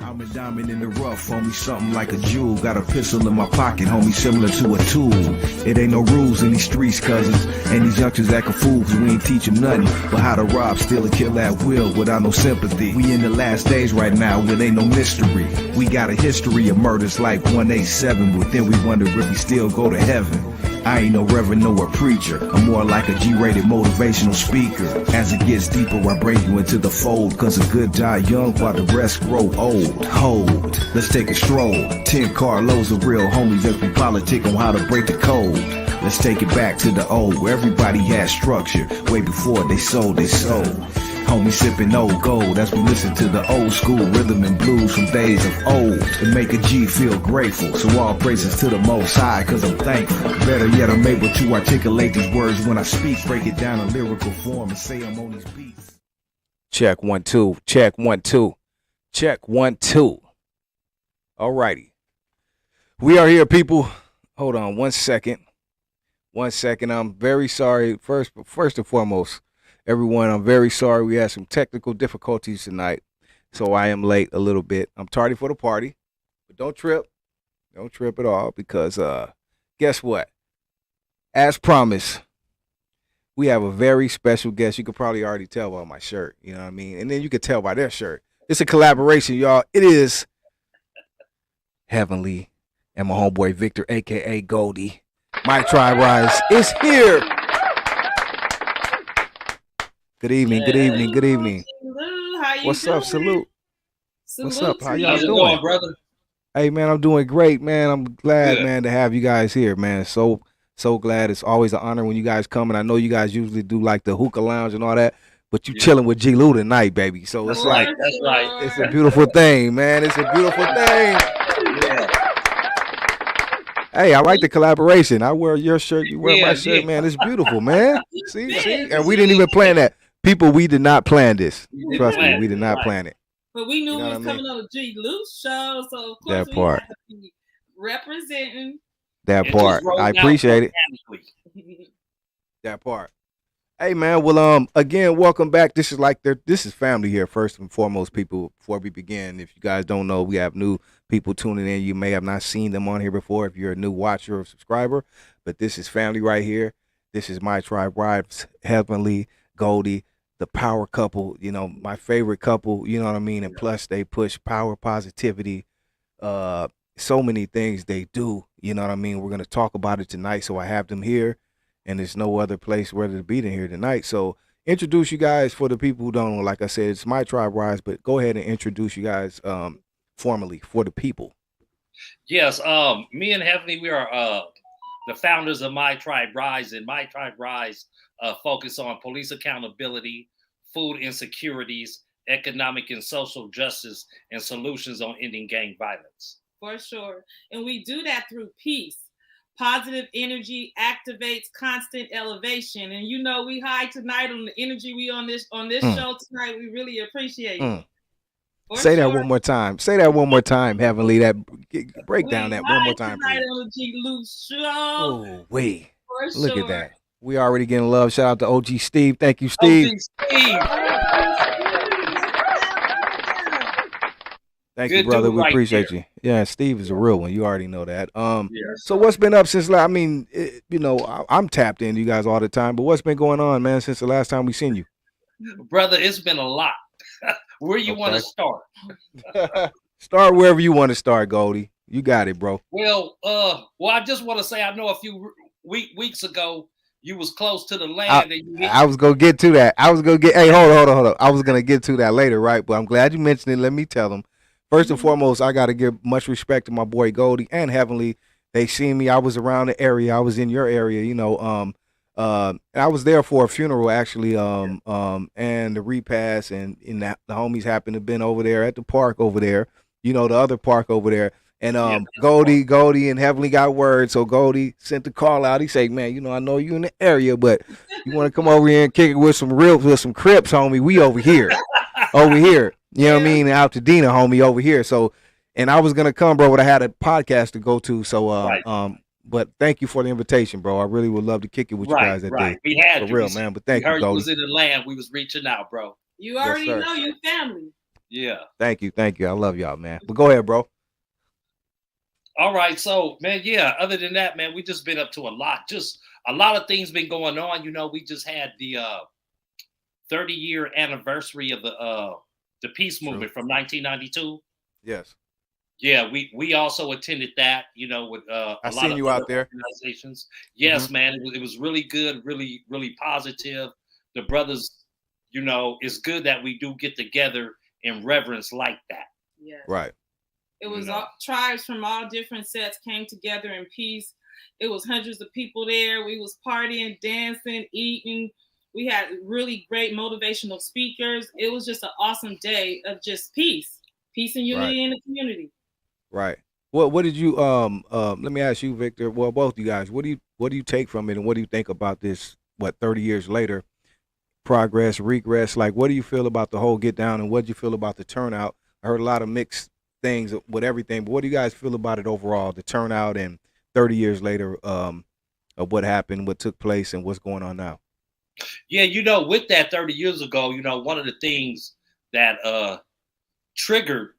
I'm a diamond in the rough, homie, something like a jewel. Got a pistol in my pocket, homie, similar to a tool. It ain't no rules in these streets, cousins. And these youngsters acting fools, cause we ain't teach them nothing but how to rob, steal, and kill at will without no sympathy. We in the last days right now, it ain't no mystery. We got a history of murders like 187, but then we wonder if we still go to heaven. I ain't no reverend nor a preacher. I'm more like a G-rated motivational speaker. As it gets deeper, I bring you into the fold. Cause a good die young while the rest grow old. Hold, let's take a stroll. 10 carloads of real homies as we politic on how to break the code. Let's take it back to the old, where everybody had structure. Way before they sold their soul. Homie sipping old gold as we listen to the old school rhythm and blues from days of old. To make a G feel grateful. So all praises to the Most High, cause I'm thankful. Better yet, I'm able to articulate these words when I speak. Break it down in lyrical form and say I'm on these beats. Check 1 2. Check 1 2. Check 1 2. Alrighty. We are here, people. Hold on 1 second. 1 second. I'm very sorry. First and foremost, everyone, I'm very sorry. We had some technical difficulties tonight, so I am late a little bit. I'm tardy for the party, but don't trip. Don't trip at all because guess what? As promised, we have a very special guest. You could probably already tell by my shirt, you know what I mean? And then you could tell by their shirt. It's a collaboration, y'all. It is Heavenly and my homeboy Victor, a.k.a. Goldie. My Tribe Rise is here. Good evening, good evening, good evening. How you What's doing? up? Salute. What's up? How y'all How's it doing? going, brother? Hey, man, I'm doing great, man. I'm glad, Good. man, to have you guys here, man. So glad. It's always an honor when you guys come, and I know you guys usually do like the hookah lounge and all that, but you chilling with G-Lew tonight, baby. So That's it's right. like, That's right. it's a beautiful thing, man. It's a beautiful thing. Yeah. Hey, I like the collaboration. I wear your shirt, you wear my Yeah, shirt, yeah. man. It's beautiful, man. See? Yes. And we didn't even plan that. People, we did not plan this. We didn't Trust me, plan we it. did not Right. plan it. But we knew You know we was what I mean? coming on a G-Lew show, so of course That we part. had to be representing. That It part. just rolled I out appreciate it. organically. That part. Hey, man. Well, again, welcome back. This is family here. First and foremost, people. Before we begin, if you guys don't know, we have new people tuning in. You may have not seen them on here before if you're a new watcher or subscriber, but this is family right here. This is My Tribe Rise, Heavenly, Goldie, the power couple. You know, my favorite couple. You know what I mean. And plus, they push power, positivity. So many things they do. You know what I mean. We're gonna talk about it tonight, so I have them here. And there's no other place rather to be than here tonight. So introduce you guys for the people who don't know. Like I said, it's My Tribe Rise, but go ahead and introduce you guys formally for the people. Yes. Me and Heavenly, we are the founders of My Tribe Rise, and My Tribe Rise focus on police accountability, food insecurities, economic and social justice, and solutions on ending gang violence. For sure. And we do that through peace. Positive energy activates constant elevation. And you know, we high tonight on the energy we on this show tonight. We really appreciate it. Say that one more time. Say that one more time, Heavenly. That break down that one more time, tonight please. on the G-Lew show. Oh, wait. For Look sure. at that. We already getting love. Shout out to OG Steve. Thank you, Steve. OG Steve. Thank Good you, brother. dude We right appreciate there. you. Yeah, Steve is a real one. You already know that. Yes. So what's been up since? I mean, you know, I'm tapped in you guys all the time. But what's been going on, man, since the last time we seen you? Brother, it's been a lot. Where you want to Okay. start? Start wherever you want to start, Goldie. You got it, bro. Well, I just want to say I know a few weeks ago you was close to the land. I was gonna get to that. Hey, hold on. I was gonna get to that later, right? But I'm glad you mentioned it. Let me tell them. First and foremost, I got to give much respect to my boy Goldie and Heavenly. They seen me. I was around the area. I was in your area. You know, I was there for a funeral actually. And the repast and the homies happened to have been over there at the park over there. You know, the other park over there. And Goldie and Heavenly got word. So Goldie sent the call out. He said, "Man, you know, I know you in the area, but you want to come over here and kick it with some Crips, homie? We over here, over here. You know what I mean? Altadena, homie, over here. So, and I was gonna come, bro, but I had a podcast to go to. So, but thank you for the invitation, bro. I really would love to kick it with you guys that day. We had for you. real, man. But thank we you, heard Goldie. you was in the land. We was reaching out, bro. You already sir. know your family. Yeah. Thank you. I love y'all, man. But go ahead, bro. All right. So, man, yeah, other than that, man, we just been up to a lot. Just a lot of things been going on. You know, we just had the 30-year anniversary of the peace True. movement from 1992. Yes. Yeah, we also attended that, you know, with a I lot seen of you other out there. organizations. Yes, man, it was really good, really, really positive. The brothers, you know, it's good that we do get together in reverence like that. Yes. Right. It was You know. all tribes from all different sets came together in peace. It was hundreds of people there. We was partying, dancing, eating. We had really great motivational speakers. It was just an awesome day of just peace and unity in the community. Right. What did you let me ask you, Victor? Well, both you guys, what do you take from it, and what do you think about this? What 30 years later, progress, regress? Like, what do you feel about the whole get down, and what do you feel about the turnout? I heard a lot of mixed things with everything, but what do you guys feel about it overall? The turnout and 30 years later, of what happened, what took place, and what's going on now? Yeah, you know, with that 30 years ago, you know, one of the things that triggered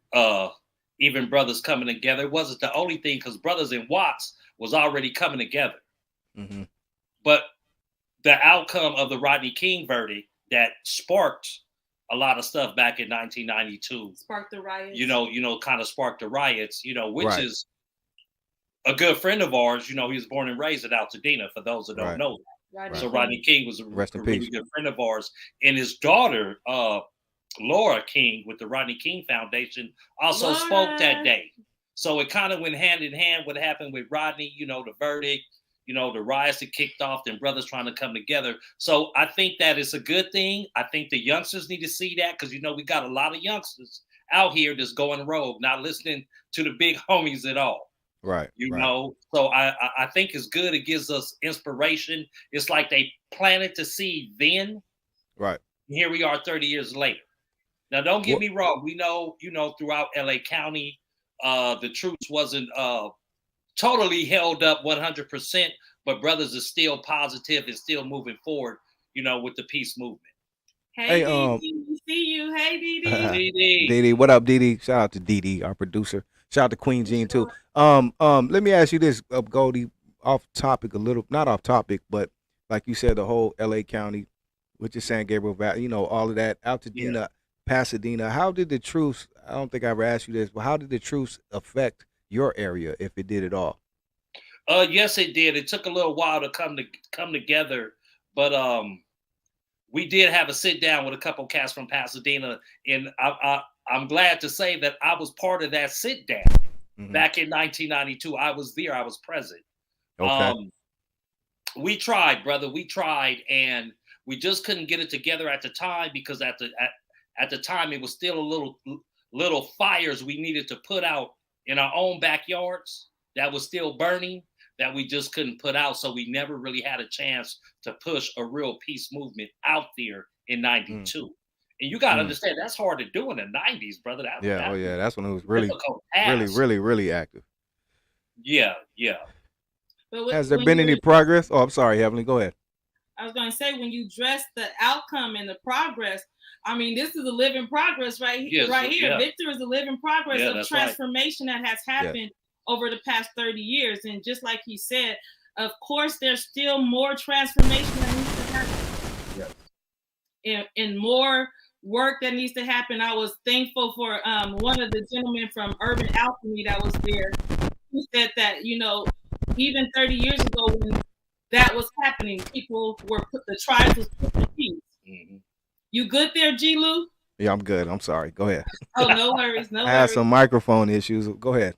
even brothers coming together wasn't the only thing, because brothers in Watts was already coming together. Mm-hmm. But the outcome of the Rodney King verdict that sparked a lot of stuff back in 1992. Sparked the riots. You know, kind of sparked the riots, you know, which Right. is a good friend of ours. You know, he was born and raised in Altadena, for those that don't Right. know. Right. So Rodney King was a Rest in really peace. good friend of ours. And his daughter, Laura King, with the Rodney King Foundation, also spoke that day. So it kind of went hand in hand what happened with Rodney, you know, the verdict, you know, the riots that kicked off, and brothers trying to come together. So I think that it's a good thing. I think the youngsters need to see that, because, you know, we got a lot of youngsters out here that's going rogue, not listening to the big homies at all. Right. You right. know, so I think it's good. It gives us inspiration. It's like they planted the seed then. Right. And here we are 30 years later. Now, don't get me wrong. We know, you know, throughout LA County, the troops wasn't totally held up 100%, but brothers are still positive and still moving forward, you know, with the peace movement. Hey, DD, we see you. Hey, DD. DD, what up, DD? Shout out to DD, our producer. Shout out to Queen Jean too. Let me ask you this, Goldie, off topic a little, not off topic, but like you said, the whole LA County, which is San Gabriel Valley, you know, all of that, Altadena, Pasadena. How did the truce? I don't think I ever asked you this, but how did the truce affect your area, if it did at all? Yes, it did. It took a little while to come together, but we did have a sit down with a couple cats from Pasadena, and I'm glad to say that I was part of that sit down back in 1992. I was there. I was present. Okay. We tried, brother. We tried, and we just couldn't get it together at the time, because at the time it was still a little fires we needed to put out in our own backyards that was still burning, that we just couldn't put out. So we never really had a chance to push a real peace movement out there in 92. And you got to understand, that's hard to do in the 90s, brother. That's when it was really active. Yeah. But has there been any progress? Oh, I'm sorry, Heavenly, go ahead. I was going to say, when you dress the outcome and the progress, I mean, this is a living progress right here. Yeah. Victor is a living progress of transformation that has happened over the past 30 years. And just like he said, of course, there's still more transformation that needs to happen. Yes. And more work that needs to happen. I was thankful for one of the gentlemen from Urban Alchemy that was there. He said that, you know, even 30 years ago when that was happening, the tribes was put to peace. Mm-hmm. You good there, G-Lew? Yeah, I'm good. I'm sorry. Go ahead. Oh, no worries. I had some microphone issues. Go ahead.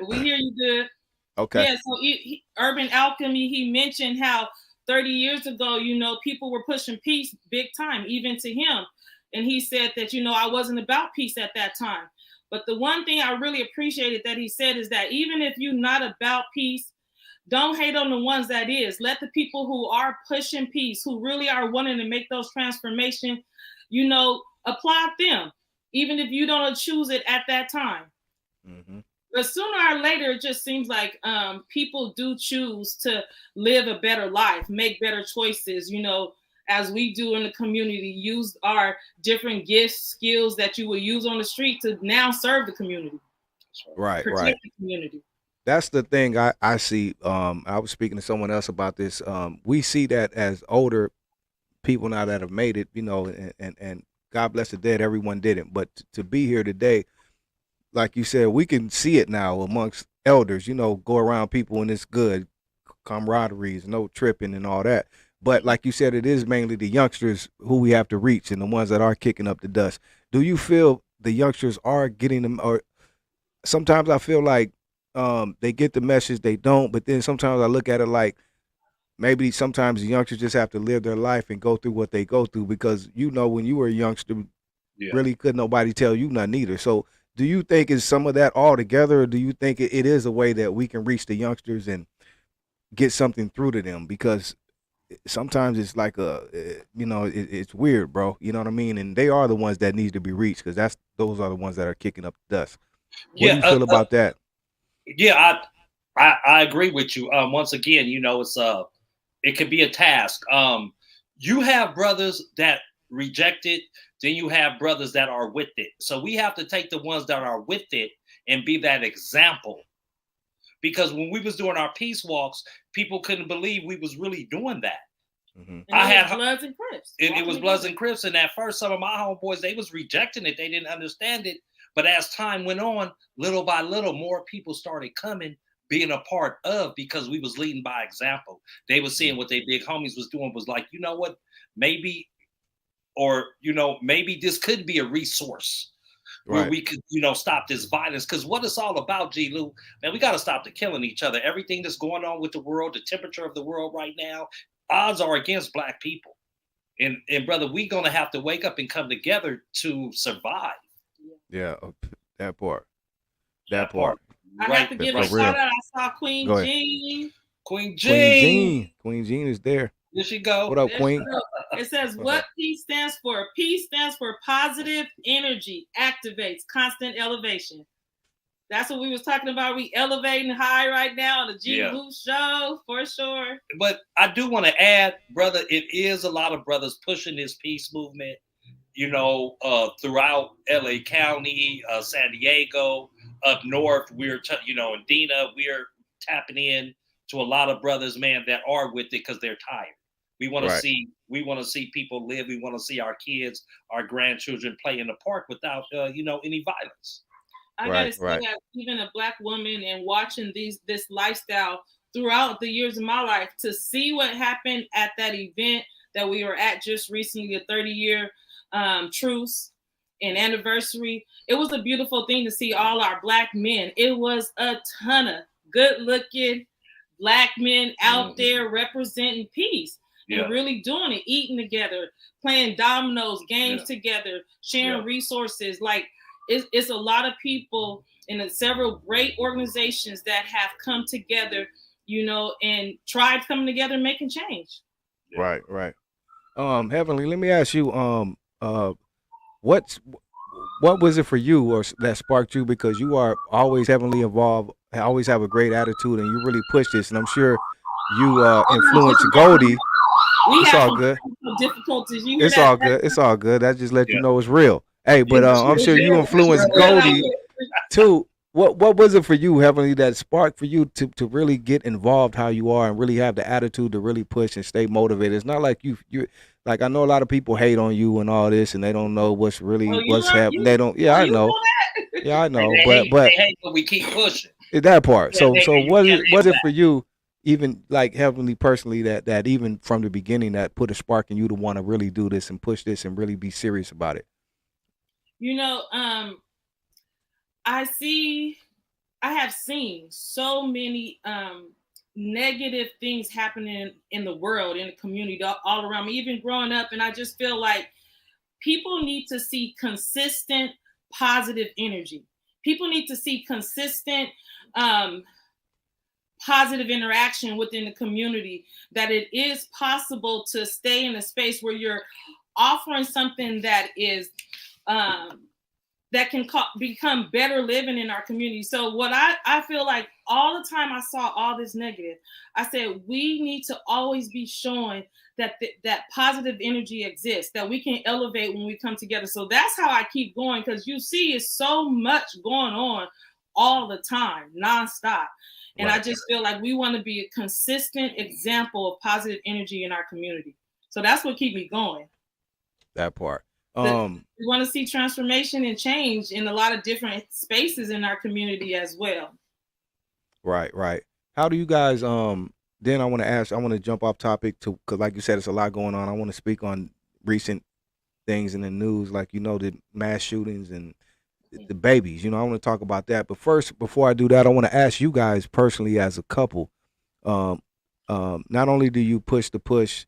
We hear you good. Okay. Yeah, so Urban Alchemy, he mentioned how 30 years ago, you know, people were pushing peace big time, even to him. And he said that, you know, I wasn't about peace at that time. But the one thing I really appreciated that he said is that even if you're not about peace, don't hate on the ones that is. Let the people who are pushing peace, who really are wanting to make those transformations, you know, applaud them, even if you don't choose it at that time. Mm-hmm. But sooner or later, it just seems like people do choose to live a better life, make better choices, you know, as we do in the community, use our different gifts, skills that you will use on the street to now serve the community. Right, Protect right. the community. That's the thing I see. I was speaking to someone else about this. We see that as older people now that have made it, you know, and God bless the dead, everyone didn't. But to be here today, like you said, we can see it now amongst elders, you know, go around people and it's good, camaraderie, no tripping and all that. But like you said, it is mainly the youngsters who we have to reach and the ones that are kicking up the dust. Do you feel the youngsters are getting them, or sometimes I feel like they get the message, they don't, but then sometimes I look at it like maybe sometimes the youngsters just have to live their life and go through what they go through because, you know, when you were a youngster, really couldn't nobody tell you nothing either. So do you think it's some of that all together, or do you think it is a way that we can reach the youngsters and get something through to them? Because sometimes it's like you know, it's weird, bro. You know what I mean? And they are the ones that need to be reached because those are the ones that are kicking up the dust. What do you feel about that? Yeah, I agree with you. Once again, you know, it could be a task. You have brothers that reject it, then you have brothers that are with it. So we have to take the ones that are with it and be that example. Because when we was doing our peace walks, people couldn't believe we was really doing that. Mm-hmm. I had Bloods and Crips. It was Bloods and Crips, and at first, some of my homeboys, they was rejecting it. They didn't understand it. But as time went on, little by little, more people started coming, being a part of, because we was leading by example. They was seeing what their big homies was doing, was like, you know what, maybe this could be a resource where we could, you know, stop this violence. Because what it's all about, G-Lew, man, we got to stop the killing each other. Everything that's going on with the world, the temperature of the world right now, odds are against Black people. And brother, we're going to have to wake up and come together to survive. Yeah, that part. That part. I have to give a shout out. I saw Queen Jean. Queen Jean is there. There she go. What up, Queen? It says what peace stands for. Peace stands for positive energy, activates constant elevation. That's what we was talking about. We elevating high right now on the G-Lew show, for sure. But I do want to add, brother, it is a lot of brothers pushing this peace movement, you know, throughout LA County, San Diego, up north. We're, Altadena, we're tapping in to a lot of brothers, man, that are with it because they're tired. We want to see people live. We want to see our kids, our grandchildren play in the park without, any violence. I gotta say that even a Black woman and watching this lifestyle throughout the years of my life, to see what happened at that event that we were at just recently, a 30-year truce and anniversary. It was a beautiful thing to see all our Black men. It was a ton of good-looking Black men out there representing peace and really doing it, eating together, playing dominoes, games together, sharing resources. Like, it's a lot of people and several great organizations that have come together, you know, and tribes coming together and making change. Right. Heavenly, let me ask you, what was it for you or that sparked you? Because you are always heavily involved, always have a great attitude, and you really push this. And I'm sure you influenced Goldie. It's all good. Difficulties. It's all good. It's all good. That just let you know it's real. Hey, but I'm sure you influenced Goldie too. What was it for you, Heavenly, that sparked for you to really get involved how you are and really have the attitude to really push and stay motivated? It's not like you like, I know a lot of people hate on you and all this, and they don't know what's happening. They don't. Yeah, I know. Yeah, I know. But we keep pushing that part. So was it for you, even like Heavenly personally, that even from the beginning that put a spark in you to want to really do this and push this and really be serious about it? You know, I have seen so many negative things happening in the world, in the community, all around me, even growing up. And I just feel like people need to see consistent positive energy. People need to see consistent positive interaction within the community, that it is possible to stay in a space where you're offering something that is that can become better living in our community. So what I feel like all the time I saw all this negative, I said, we need to always be showing that that positive energy exists, that we can elevate when we come together. So that's how I keep going, because you see it's so much going on all the time, nonstop. And Right. I just feel like we want to be a consistent example of positive energy in our community. So that's what keeps me going. That part. We want to see transformation and change in a lot of different spaces in our community as well. Right, right. How do you guys then I want to jump off topic to, because like you said, it's a lot going on. I want to speak on recent things in the news, like, you know, the mass shootings and the babies. You know, I want to talk about that. But first, before I do that, I want to ask you guys personally as a couple, not only do you push,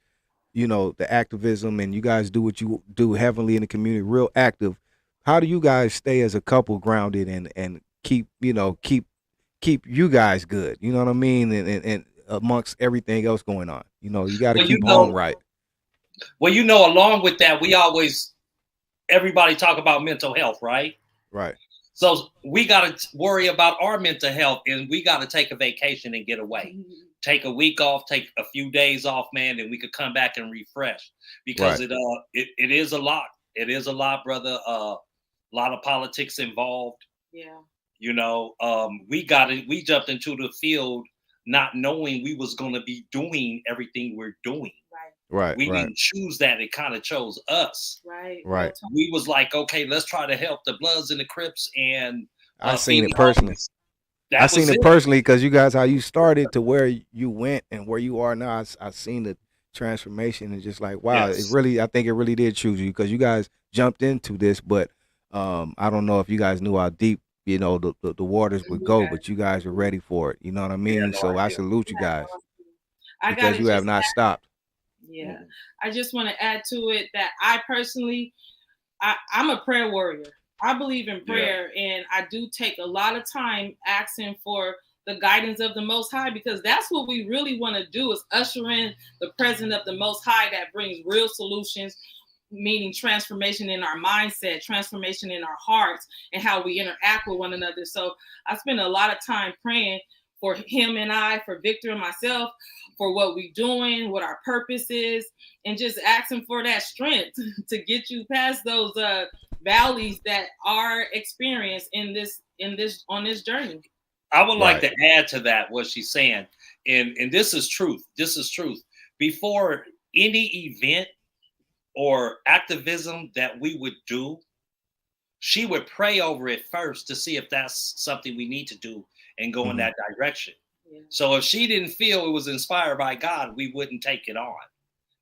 you know, the activism, and you guys do what you do heavily in the community, real active. How do you guys stay as a couple grounded and keep, you know, keep you guys good? You know what I mean? And amongst everything else going on, you know, you got to keep home right. Well, you know, along with that, everybody talk about mental health, right? Right. So we got to worry about our mental health, and we got to take a vacation and get away. Take a week off, take a few days off, man, and we could come back and refresh, because it is a lot. It is a lot, brother. A lot of politics involved. Yeah. You know, we jumped into the field not knowing we was going to be doing everything we're doing. Right. We didn't choose that. It kind of chose us. Right. We was like, okay, let's try to help the Bloods and the Crips. And I seen it personally. I seen it personally, because you guys, how you started to where you went and where you are now. I seen the transformation, and just like, wow, Yes. I think it really did choose you, because you guys jumped into this, but I don't know if you guys knew how deep, you know, the waters would go, but you guys were ready for it. You know what I mean? So I salute you guys, because you have not stopped. Yeah. I just want to add to it that I personally, I'm a prayer warrior. I believe in prayer, and I do take a lot of time asking for the guidance of the Most High, because that's what we really want to do, is usher in the presence of the Most High that brings real solutions, meaning transformation in our mindset, transformation in our hearts, and how we interact with one another. So I spend a lot of time praying for him and I, for Victor and myself, for what we're doing, what our purpose is, and just asking for that strength to get you past those valleys that are experienced on this journey. I would like to add to that what she's saying, and this is truth. This is truth. Before any event or activism that we would do, she would pray over it first to see if that's something we need to do and go in that direction. Yeah. So if she didn't feel it was inspired by God, we wouldn't take it on.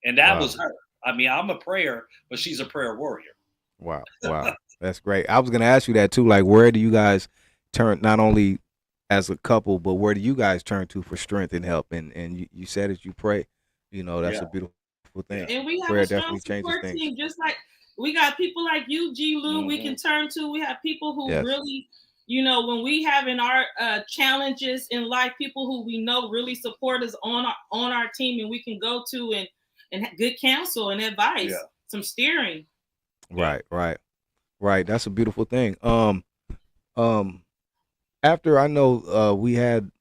And that was her. I mean, I'm a prayer, but she's a prayer warrior. Wow. That's great. I was going to ask you that too. Like, where do you guys turn, not only as a couple, but where do you guys turn to for strength and help? And you said that you pray, you know, that's a beautiful thing. And we have prayer a strong support team, just like we got people like you, G-Lew, we can turn to. We have people who really, you know, when we having our challenges in life, people who we know really support us on our team, and we can go to and good counsel and advice, some steering. Right. That's a beautiful thing. After I know we had,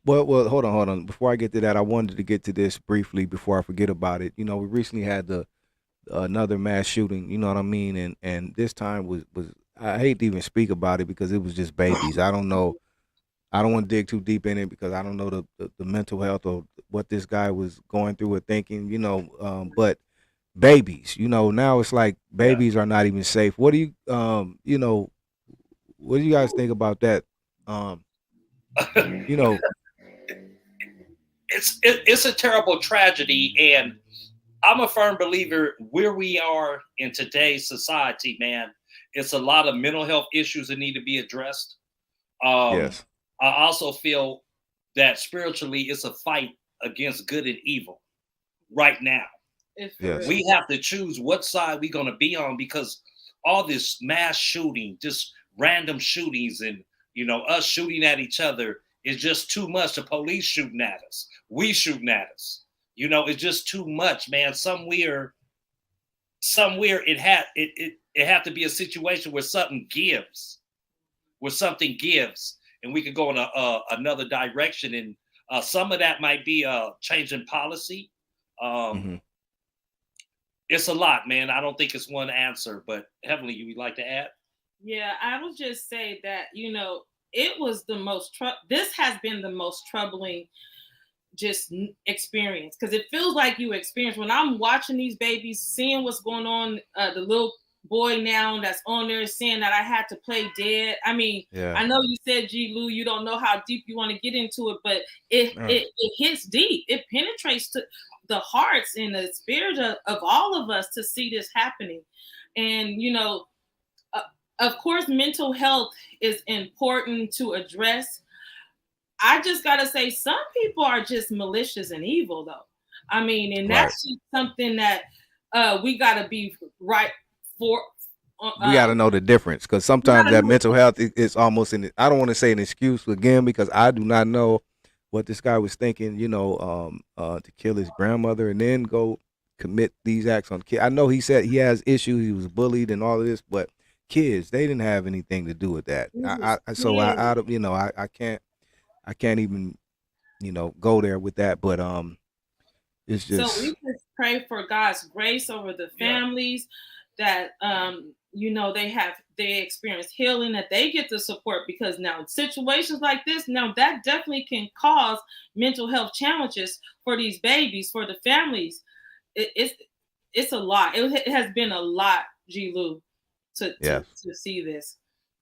well, hold on. Before I get to that, I wanted to get to this briefly before I forget about it. You know, we recently had another mass shooting. You know what I mean? And this time was I hate to even speak about it, because it was just babies. I don't know. I don't want to dig too deep in it, because I don't know the mental health or what this guy was going through or thinking. You know, but babies. You know, now it's like babies are not even safe. What do you you know, what do you guys think about that? You know, it's a terrible tragedy, and I'm a firm believer where we are in today's society, man. It's a lot of mental health issues that need to be addressed. Yes. I also feel that spiritually it's a fight against good and evil right now. Yes. We have to choose what side we're going to be on, because all this mass shooting, just random shootings, and, you know, us shooting at each other is just too much. The police shooting at us, we shooting at us. You know, it's just too much, man. Somewhere it have to be a situation where something gives, and we could go in another direction. And some of that might be changing policy. It's a lot, man. I don't think it's one answer, but Heavenly, you would like to add? Yeah, I would just say that, you know, it was the most, this has been the most troubling just experience, because it feels like you experience when I'm watching these babies, seeing what's going on, the little boy now that's on there saying that I had to play dead. I mean, I know you said, G-Lew, you don't know how deep you want to get into it, but it hits deep. It penetrates to the hearts and the spirit of all of us to see this happening. And, you know, of course, mental health is important to address. I just got to say, some people are just malicious and evil, though. I mean, and that's just something that we got to be right for. We got to know the difference, because sometimes that mental health is almost I don't want to say an excuse again, because I do not know what this guy was thinking, you know, to kill his grandmother and then go commit these acts on kids. I know he said he has issues, he was bullied and all of this, but kids, they didn't have anything to do with that. I can't even, you know, go there with that. But it's just, so we just pray for God's grace over the families that you know, they experience healing, that they get the support, because now situations like this, now that definitely can cause mental health challenges for these babies, for the families. It's a lot. It has been a lot, G-Lew, to see this.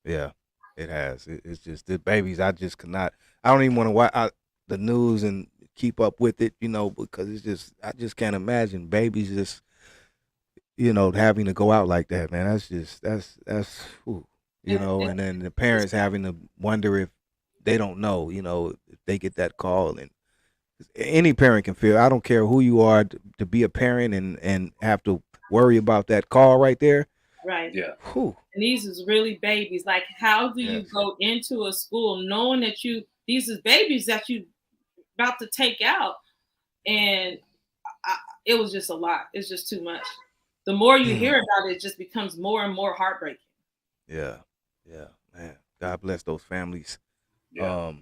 Yeah, it has. It's just the babies. I just cannot. I don't even want to watch the news and keep up with it, you know, because it's just, I just can't imagine babies just, you know, having to go out like that, man. That's you know, and then the parents having to wonder if they don't know, you know, if they get that call. And any parent can feel, I don't care who you are, to be a parent and have to worry about that call right there. Right. Yeah. And these is really babies. Like, how do you go into a school knowing that these is babies that you about to take out? And it was just a lot. It's just too much. The more you hear about it, it just becomes more and more heartbreaking. Yeah, man. God bless those families. Yeah.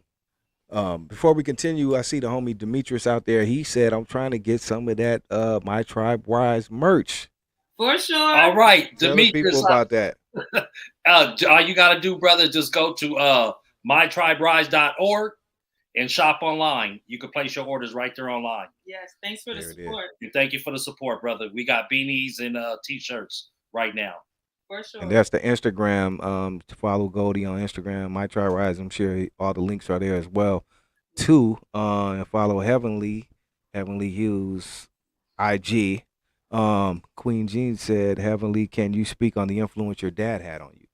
Before we continue, I see the homie Demetrius out there. He said, I'm trying to get some of that My Tribe Rise merch. For sure. All right, Tell the people about that. All you got to do, brother, just go to mytriberise.org and shop online. You can place your orders right there online. Yes, thanks for the support. And thank you for the support, brother. We got beanies and t-shirts right now. For sure. And that's the Instagram. To follow Goldie on Instagram, My Tribe Rise. I'm sure all the links are there as well. And follow Heavenly Hughes IG. Queen Jean said, Heavenly, can you speak on the influence your dad had on you?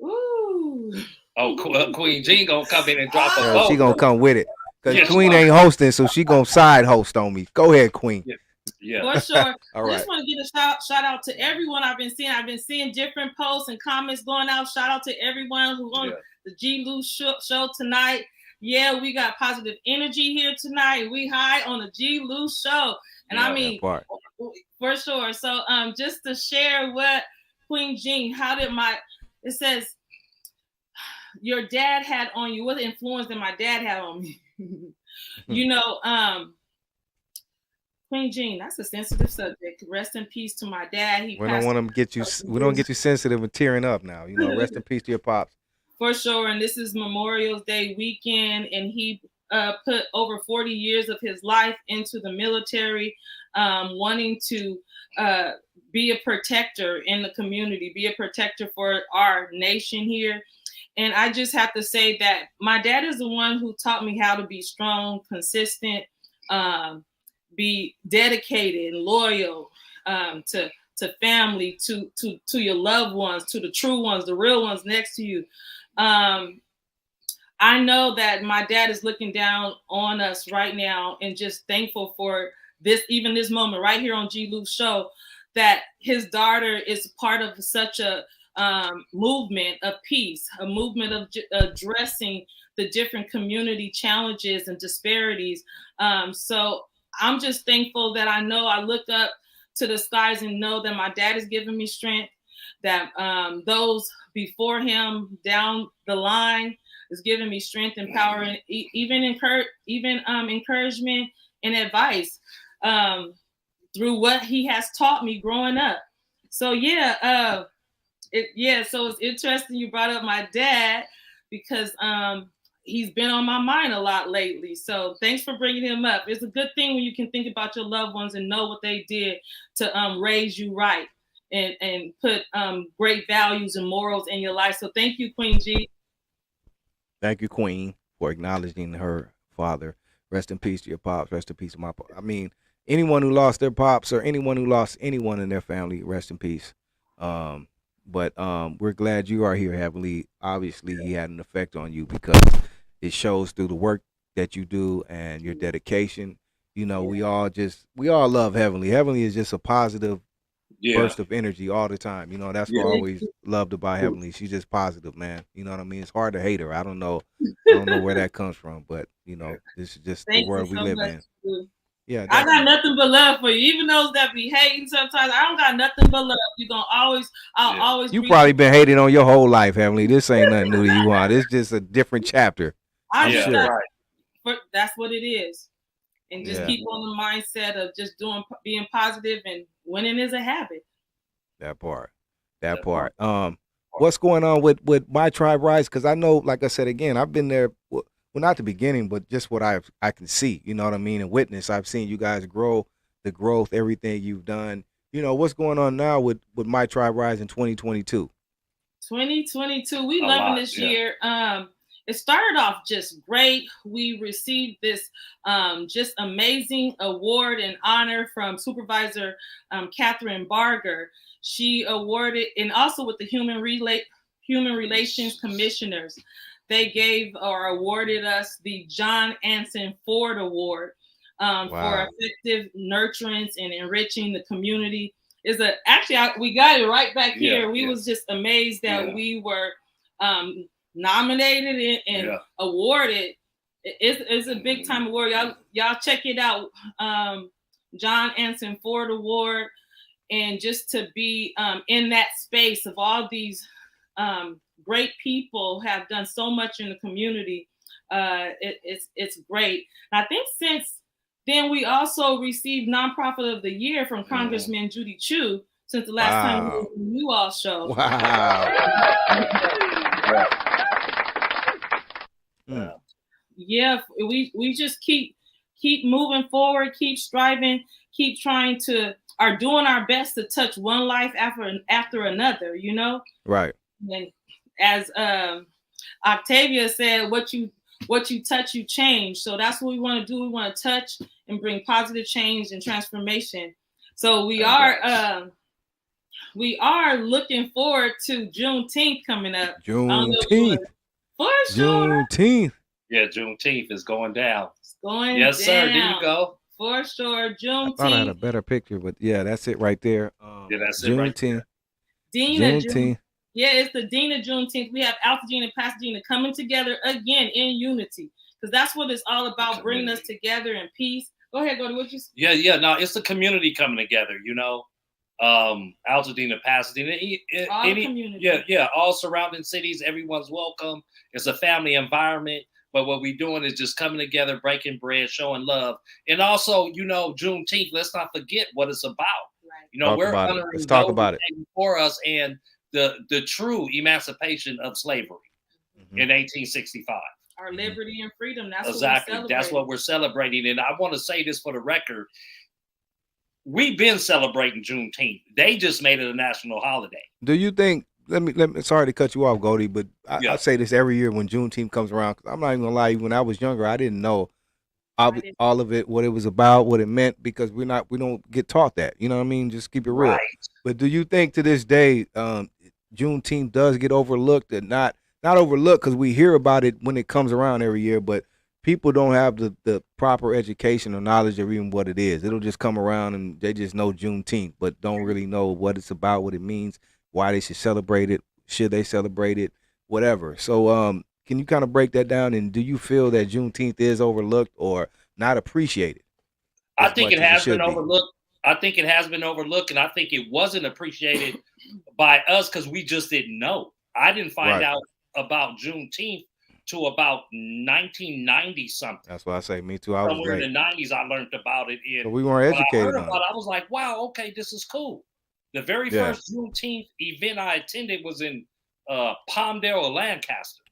Ooh. Oh, Queen Jean gonna come in and drop a vote. She gonna come with it, because Queen ain't hosting, so she gonna side host on me. Go ahead, Queen. Yeah. For sure. All right. I just want to give a shout out to everyone I've been seeing different posts and comments going out. Shout out to everyone who's on the G-Lew show tonight. Yeah, we got positive energy here tonight. We high on the G-Lew show. And I mean, for sure. So just to share what Queen Jean, it says, your dad had on you, what influence that my dad had on me. You know, Queen Jean, that's a sensitive subject. Rest in peace to my dad. We don't want to get you. We don't get you sensitive and tearing up now. You know, rest in peace to your pops. For sure. And this is Memorial Day weekend, and he put over 40 years of his life into the military, wanting to be a protector in the community, be a protector for our nation here. And I just have to say that my dad is the one who taught me how to be strong, consistent, be dedicated and loyal to family, to your loved ones, to the true ones, the real ones next to you. I know that my dad is looking down on us right now, and just thankful for this moment right here on G-Lew show, that his daughter is part of such a movement of peace, a movement of addressing the different community challenges and disparities. So I'm just thankful that I know I look up to the skies and know that my dad is giving me strength, that those before him down the line is giving me strength and power, and even encouragement and advice through what he has taught me growing up. So so it's interesting you brought up my dad, because he's been on my mind a lot lately. So thanks for bringing him up. It's a good thing when you can think about your loved ones and know what they did to raise you right and put great values and morals in your life. So thank you, Queen G. Thank you, Queen, for acknowledging her father. Rest in peace to your pops. Rest in peace to my pops. I mean, anyone who lost their pops or anyone who lost anyone in their family, rest in peace. But we're glad you are here, Heavenly. Obviously, he had an effect on you because it shows through the work that you do and your dedication. You know, we all love Heavenly. Heavenly is just a positive burst of energy all the time. You know, that's what I always loved about Heavenly. She's just positive, man. You know what I mean? It's hard to hate her. I don't know where that comes from, but you know, this is just the world we live in. Yeah, I got nothing but love for you. Even those that be hating sometimes, I don't got nothing but love. I'll always. You probably been hating on your whole life, Heavenly. This ain't nothing new to you, on. It's just a different chapter. I'm sure. But that's what it is, and just keep on the mindset of just being positive, and winning is a habit. That part. What's going on with My Tribe Rise? Because I know, like I said again, I've been there. Well, not the beginning, but just what I can see, you know what I mean, and witness. I've seen you guys grow, the growth, everything you've done. You know, what's going on now with My Tribe Rise in 2022? 2022, we loving this year. It started off just great. We received this just amazing award and honor from Supervisor Catherine Barger. She awarded, and also with the Human Relations Commissioners. They gave or awarded us the John Anson Ford Award for effective nurturance and enriching the community. We got it right back here. We was just amazed that we were nominated and awarded. It's a big time award. Y'all check it out. John Anson Ford Award, and just to be in that space of all these great people have done so much in the community. It's great. And I think since then we also received Nonprofit of the Year from Congressman Judy Chu since the last time we were on you all show. Wow. Yeah, we just keep moving forward, keep striving, keep trying to are doing our best to touch one life after another, you know? Right. And as Octavia said, what you touch, you change. So that's what we want to do. We want to touch and bring positive change and transformation. So we are looking forward to Juneteenth coming up. Juneteenth. For sure. Juneteenth. Yeah, Juneteenth is going down. It's going yes, down. Sir. There you go. For sure. Juneteenth. I thought I had a better picture, but yeah, that's it right there. That's Juneteenth. it right there. Juneteenth. Yeah, it's the Dena Juneteenth. We have Altadena and Pasadena coming together again in unity, because that's what it's all about, bringing us together in peace. Go ahead, Gordy. What you say? Yeah. No, it's the community coming together. You know, Altadena, Pasadena, community. Yeah. All surrounding cities, everyone's welcome. It's a family environment. But what we're doing is just coming together, breaking bread, showing love, and also, you know, Juneteenth. Let's not forget what it's about. Right. You know, we're honoring Let's talk about it for us and the true emancipation of slavery in 1865. Our liberty and freedom. That's exactly. That's what we're celebrating. And I want to say this for the record. We've been celebrating Juneteenth. They just made it a national holiday. Do you think, let me sorry to cut you off, Goldie, but I say this every year when Juneteenth comes around, because I'm not even gonna lie, when I was younger, I didn't know all of it, what it was about, what it meant, because we don't get taught that. You know what I mean? Just keep it real. Right. But do you think to this day, Juneteenth does get overlooked, and not overlooked because we hear about it when it comes around every year, but people don't have the proper education or knowledge of even what it is. It'll just come around and they just know Juneteenth, but don't really know what it's about, what it means, why they should celebrate it, should they celebrate it, whatever. So can you kind of break that down, and do you feel that Juneteenth is overlooked or not appreciated? I think it has been overlooked. I think it has been overlooked, and I think it wasn't appreciated by us because we just didn't know. I didn't find out about Juneteenth to about 1990 something. That's why I say me too. I was somewhere late. in the 90s. I learned about it. So we weren't educated on it. I was like, wow, okay, this is cool. The very first Juneteenth event I attended was in Palmdale, Lancaster.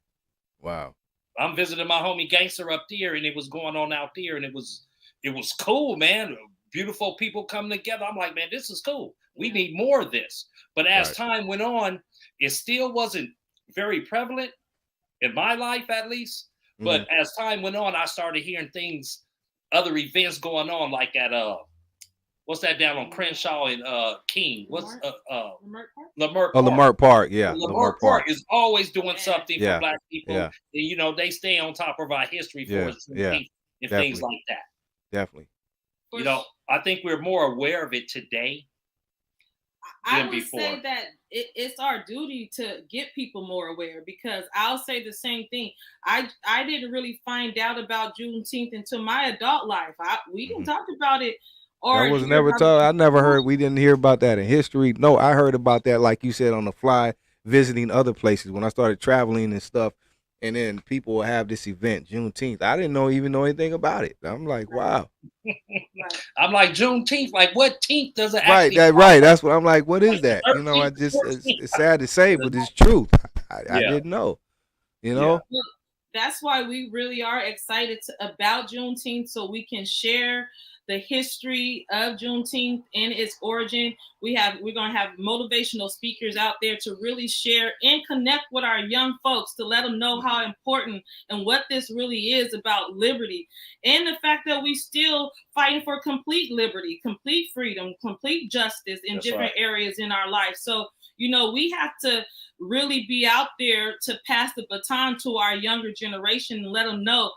Wow. I'm visiting my homie Gangster up there, and it was going on out there, and it was cool, man. Beautiful people coming together. I'm like, man, this is cool. We need more of this. But as time went on, it still wasn't very prevalent in my life, at least. But as time went on, I started hearing things, other events going on, like at what's that down on Crenshaw and King? What's Leimert Park? Leimert Park, yeah. Leimert Park is always doing something for Black people. Yeah. And, you know, they stay on top of our history for us and things like that. Definitely. You know, I think we're more aware of it today. I would say that it's our duty to get people more aware, because I'll say the same thing. I didn't really find out about Juneteenth until my adult life. We didn't talk about it. Or I was never told. I never heard. We didn't hear about that in history. No, I heard about that, like you said, on the fly, visiting other places when I started traveling and stuff. And then people will have this event, Juneteenth. I didn't even know anything about it. I'm like, wow. I'm like, Juneteenth, like what teenth does it actually right. That's what I'm like, what is that? You know, it's sad to say, but it's truth. I didn't know. You know? Yeah. That's why we really are excited about Juneteenth, so we can share the history of Juneteenth and its origin. We're going to have motivational speakers out there to really share and connect with our young folks, to let them know how important and what this really is about liberty, and the fact that we still fighting for complete liberty, complete freedom, complete justice in different areas in our life. So, you know, we have to really be out there to pass the baton to our younger generation and let them know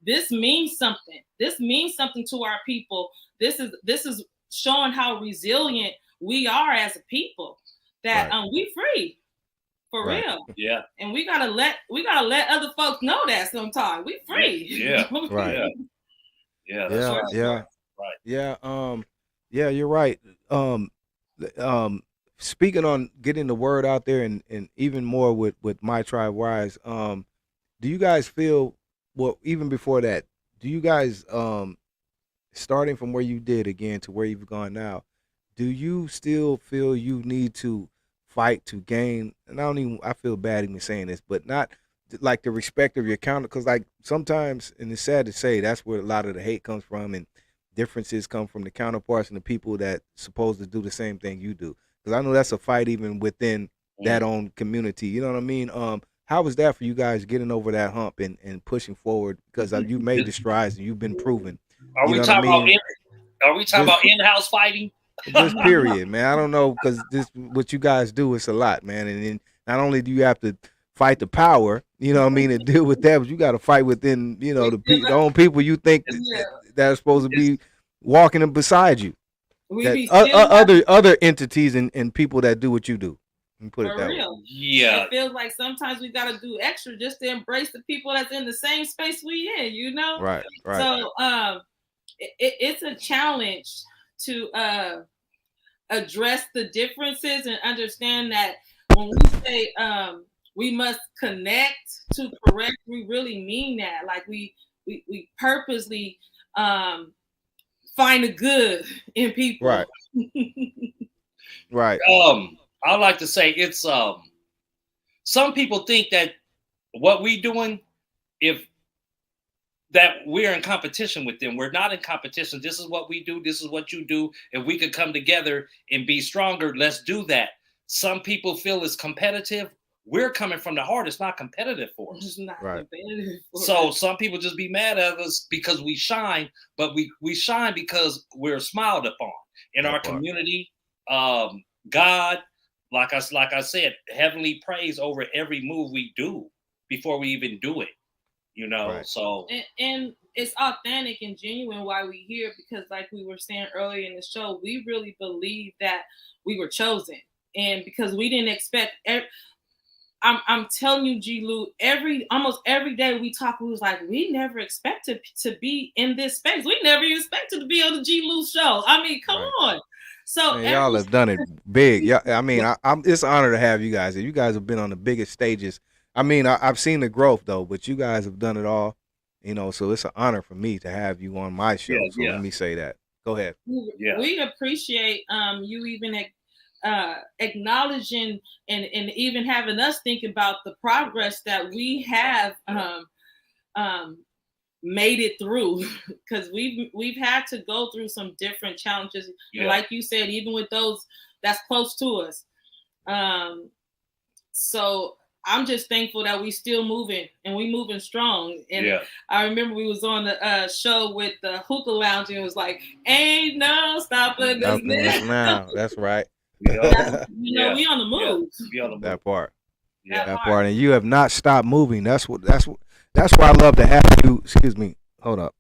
this means something. This means something to our people. This is showing how resilient we are as a people. That we free, for real. Yeah. And we gotta let other folks know that sometimes we free. Yeah. Right. Yeah. Yeah. You're right. Speaking on getting the word out there and even more with My Tribe Rise, do you guys feel? Well, even before that, do you guys, starting from where you did again to where you've gone now, do you still feel you need to fight to gain? And I feel bad even saying this, but not like the respect of your counter, because like sometimes, and it's sad to say, that's where a lot of the hate comes from, and differences come from the counterparts and the people that supposed to do the same thing you do. Because I know that's a fight even within that own community. You know what I mean? How was that for you guys, getting over that hump and pushing forward? Because you made the strides and you've been proven. Are we talking about in-house fighting? Just period, man. I don't know, because this what you guys do is a lot, man. And then not only do you have to fight the power, you know what I mean, and deal with that, but you got to fight within, you know, the own people you think that are supposed to be walking beside you. Other entities and people that do what you do. Put it that way. Yeah. It feels like sometimes we got to do extra just to embrace the people that's in the same space we in, you know? Right. So it's a challenge to address the differences and understand that when we say we must connect to correct, we really mean that. Like we purposely find the good in people. Right. Right. I like to say it's some people think that what we doing, that we're in competition with them. We're not in competition. This is what we do. This is what you do. If we could come together and be stronger, let's do that. Some people feel it's competitive. We're coming from the heart. It's not competitive for us. It's not right. competitive for So us. some people just be mad at us because we shine, but we shine because we're smiled upon in our community. God, like I said, heavenly praise over every move we do before we even do it, you know. Right. So and it's authentic and genuine why we here, because like we were saying earlier in the show, we really believe that we were chosen, and because we didn't expect I'm telling you, G-Lew, almost every day we talk, we was like, we never expected to be in this space. We never expected to be on the G-Lew show. I mean, come on. So man, y'all have done it big. Yeah, I mean, I'm it's an honor to have you guys. You guys have been on the biggest stages. I mean, I've seen the growth though, but you guys have done it all. You know, so it's an honor for me to have you on my show. So let me say that. Go ahead. We appreciate you even acknowledging and even having us think about the progress that we have made it through, because we've had to go through some different challenges. Like you said, even with those that's close to us. So I'm just thankful that we still moving and we moving strong. And I remember we was on the show with the hookah lounge and it was like, ain't no stopping us now. That's right. We on the move. That part. That part. And you have not stopped moving. That's why I love to have you. Excuse me. Hold up.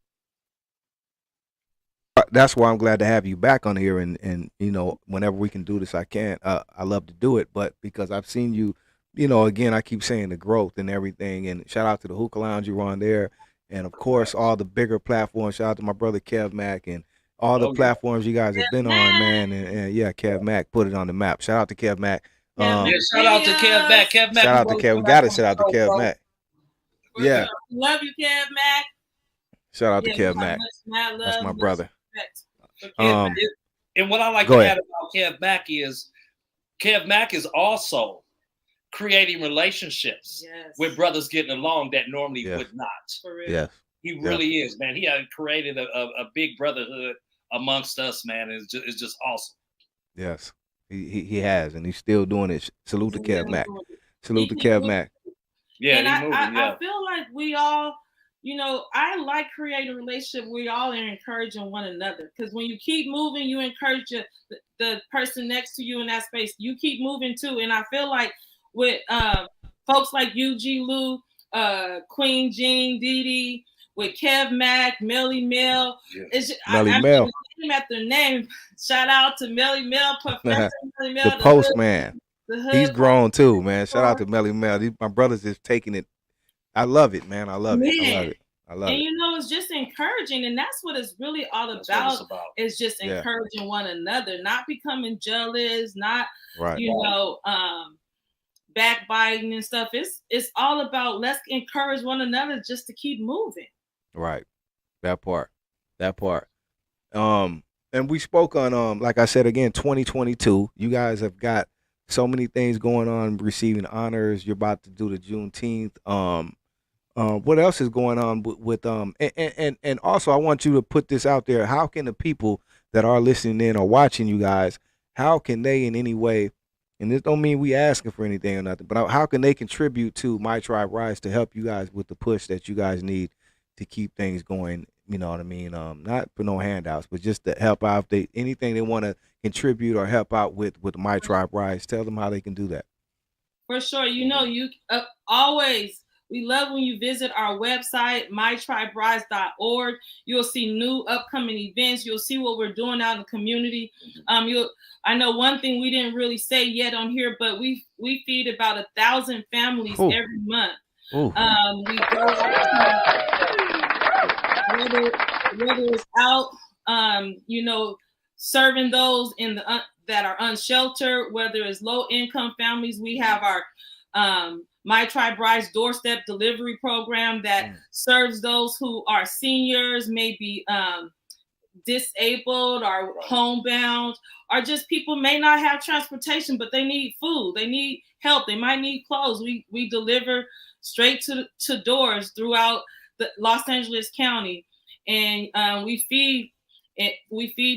That's why I'm glad to have you back on here. And you know, whenever we can do this, I can. I love to do it. But because I've seen you, you know, again, I keep saying the growth and everything. And shout out to the Hookah Lounge you were on there. And of course, all the bigger platforms. Shout out to my brother Kev Mack and all the platforms you guys have been on, man. And yeah, Kev Mack put it on the map. Shout out to Kev Mack. Shout out to Kev Mack. Kev Mack. Shout out to Kev. We got to shout out to Kev Mack. Yeah. Love you, Kev Mack. Shout out to Kev Mack. That's my brother. And what I like to add about Kev Mack is also creating relationships with brothers getting along that normally would not. For real. Yes. He really is, man. He had created a big brotherhood amongst us, man. It's just awesome. Yes. He has, and he's still doing it. Salute to Kev Mack. Salute to Kev Mack. Yeah, and I feel like we all, you know, I like creating a relationship. We all are encouraging one another, because when you keep moving, you encourage the person next to you in that space. You keep moving too, and I feel like with folks like you, G-Lew, Queen Jean, DD, with Kev Mack, Melly Mel. Melly Mel. I'm at their name. Shout out to Melly Mel, Professor Melly Mel, the postman. He's grown too, man. Shout out to Melly Mel. My brothers is taking it. I love it, man. I love it. I love it. I love it. And you know, it's just encouraging, and that's what it's really all about. It's just encouraging one another, not becoming jealous, not you know, backbiting and stuff. It's all about let's encourage one another just to keep moving. Right. That part. And we spoke on like I said again, 2022. You guys have got so many things going on, receiving honors. You're about to do the Juneteenth. What else is going on with and also I want you to put this out there. How can the people that are listening in or watching you guys, how can they in any way, and this don't mean we asking for anything or nothing, but how can they contribute to My Tribe Rise to help you guys with the push that you guys need to keep things going? You know what I mean? Not for no handouts, but just to help out. If they anything they want to contribute or help out with My Tribe Rise, tell them how they can do that. For sure. You know, you always, we love when you visit our website, mytriberise.org. You'll see new upcoming events. You'll see what we're doing out in the community. I know one thing we didn't really say yet on here, but we feed about 1,000 families every month. We go whether it's out, you know, serving those in the that are unsheltered, whether it's low income families. We have our My Tribe Rise doorstep delivery program that serves those who are seniors, maybe disabled or homebound, or just people may not have transportation, but they need food, they need help, they might need clothes. We deliver straight to doors throughout the Los Angeles County, and we feed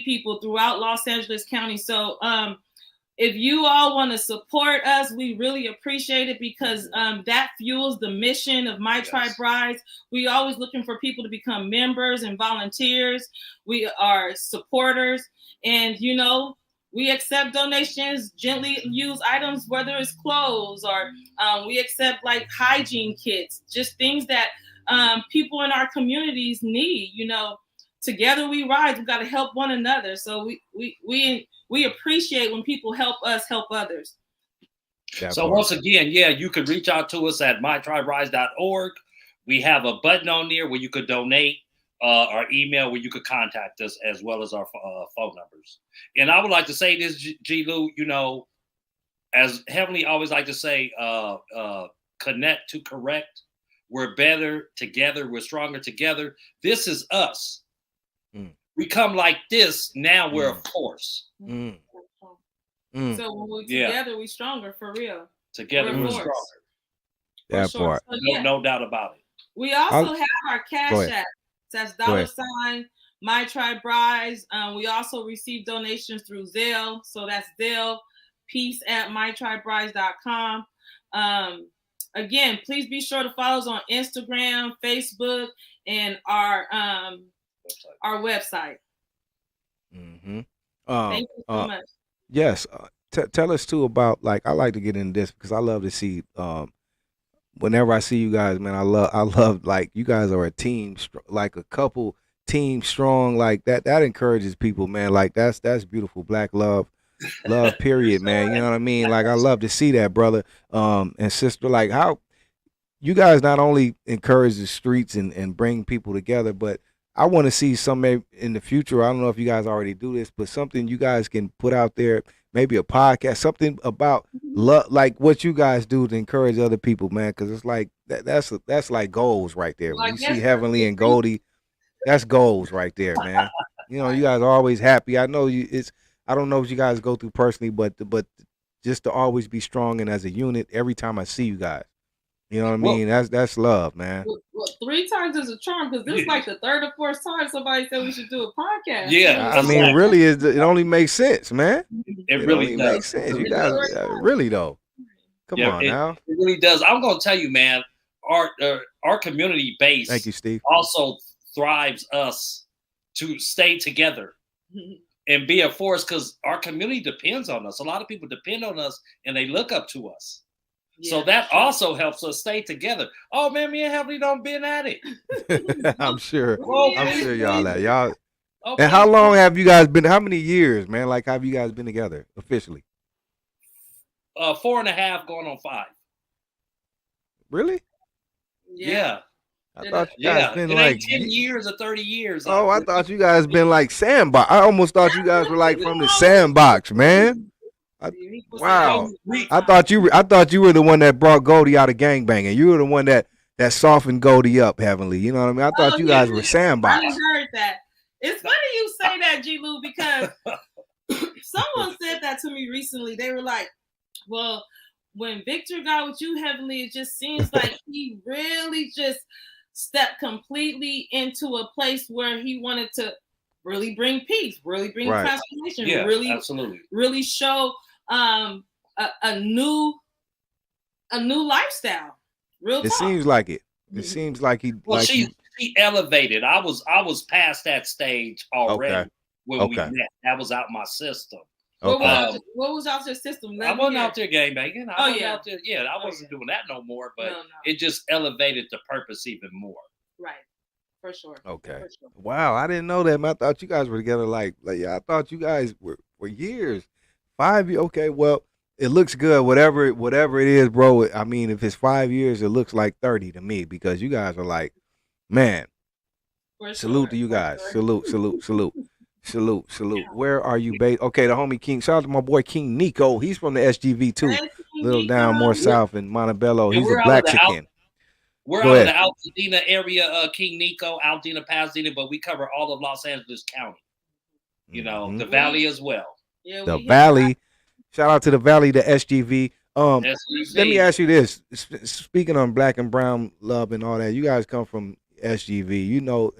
people throughout Los Angeles County. So if you all want to support us, we really appreciate it, because that fuels the mission of My Tribe Rise. We always looking for people to become members and volunteers. We are supporters, and you know, we accept donations, gently used items, whether it's clothes or we accept like hygiene kits, just things that people in our communities need. You know, together we rise. We got to help one another. So we appreciate when people help us help others. So once again, yeah, you could reach out to us at mytriberise.org. We have a button on there where you could donate, our email where you could contact us, as well as our phone numbers. And I would like to say this, G-Lew, you know, as Heavenly always like to say, connect to correct. We're better together. We're stronger together. This is us. We come like this. Now we're a force. So when we're together, we're stronger, for real. Together we're stronger. That part. So, no doubt about it. We also have our Cash App. That's $ My Tribe Rise. We also receive donations through Zelle. So that's Zelle, peace@mytriberise.com. Again, please be sure to follow us on Instagram, Facebook, and our website. Thank you so much. Yes. Tell us too about, like, I like to get into this because I love to see whenever I see you guys, man, I love like you guys are a team, like a couple team strong, like that encourages people, man. Like that's beautiful. Black love period, man. You know what I mean? Like I love to see that, brother and sister. Like how you guys not only encourage the streets and bring people together, but I want to see some in the future. I don't know if you guys already do this, but something you guys can put out there, maybe a podcast, something about love, like what you guys do to encourage other people, man. Because it's like that's like goals right there. When you see Heavenly and Goldie, that's goals right there, man. You know, you guys are always happy. I know I don't know what you guys go through personally, but just to always be strong and as a unit every time I see you guys. You know what I mean? That's love, man. Well, 3 times is a charm because this is like the 3rd or 4th time somebody said we should do a podcast. Yeah, I mean, really, it only makes sense, man. It really does. Makes sense. You guys, really though. Come on now. It really does. I'm gonna tell you, man. Our community base. Thank you, Steve. Also thrives us to stay together and be a force because our community depends on us. A lot of people depend on us and they look up to us. So that also helps us stay together. Oh man, me and Heavenly don't been at it. I'm sure. I'm sure y'all at y'all. Okay. And how long have you guys been? How many years, man? Like, have you guys been together officially? 4.5, going on 5. Really? Yeah. I thought you guys been like 10 years or 30 years. Oh, I thought you guys been like Sandbox. I almost thought you guys were like from the Sandbox, man. Wow. I thought you were the one that brought Goldie out of gangbanging. You were the one that softened Goldie up, Heavenly. You know what I mean? I thought you guys were Sandbox. I heard that. It's funny you say that, G-Lew, because someone said that to me recently. They were like, well, when Victor got with you, Heavenly, it just seems like he really just stepped completely into a place where he wanted to really bring peace, really bring transformation, really show a new lifestyle. Real talk. It seems like it. It seems like he. Well, she elevated. I was past that stage already when we met. That was out my system. Okay. What was out your system? I wasn't out there gangbanging. Out there. Yeah, I wasn't doing that no more. But it just elevated the purpose even more. Right. For sure. Okay. For sure. Wow, I didn't know that, man. I thought you guys were together like I thought you guys were years. 5 years. Okay, well, it looks good. Whatever it is, bro. I mean, if it's 5 years, it looks like 30 to me because you guys are like, man. Salute to you guys. Salute. Where are you based? Okay, the homie King. Shout out to my boy King Nico. He's from the SGV too. Little down more south in Montebello. He's a black chicken. We're out in the Altadena area, King Nico, Altadena, Pasadena, but we cover all of Los Angeles County. You know, the Valley as well. Yeah, the Valley. Shout out to the Valley, the SGV. SGV. Let me ask you this. Speaking on black and brown love and all that, you guys come from SGV. You know,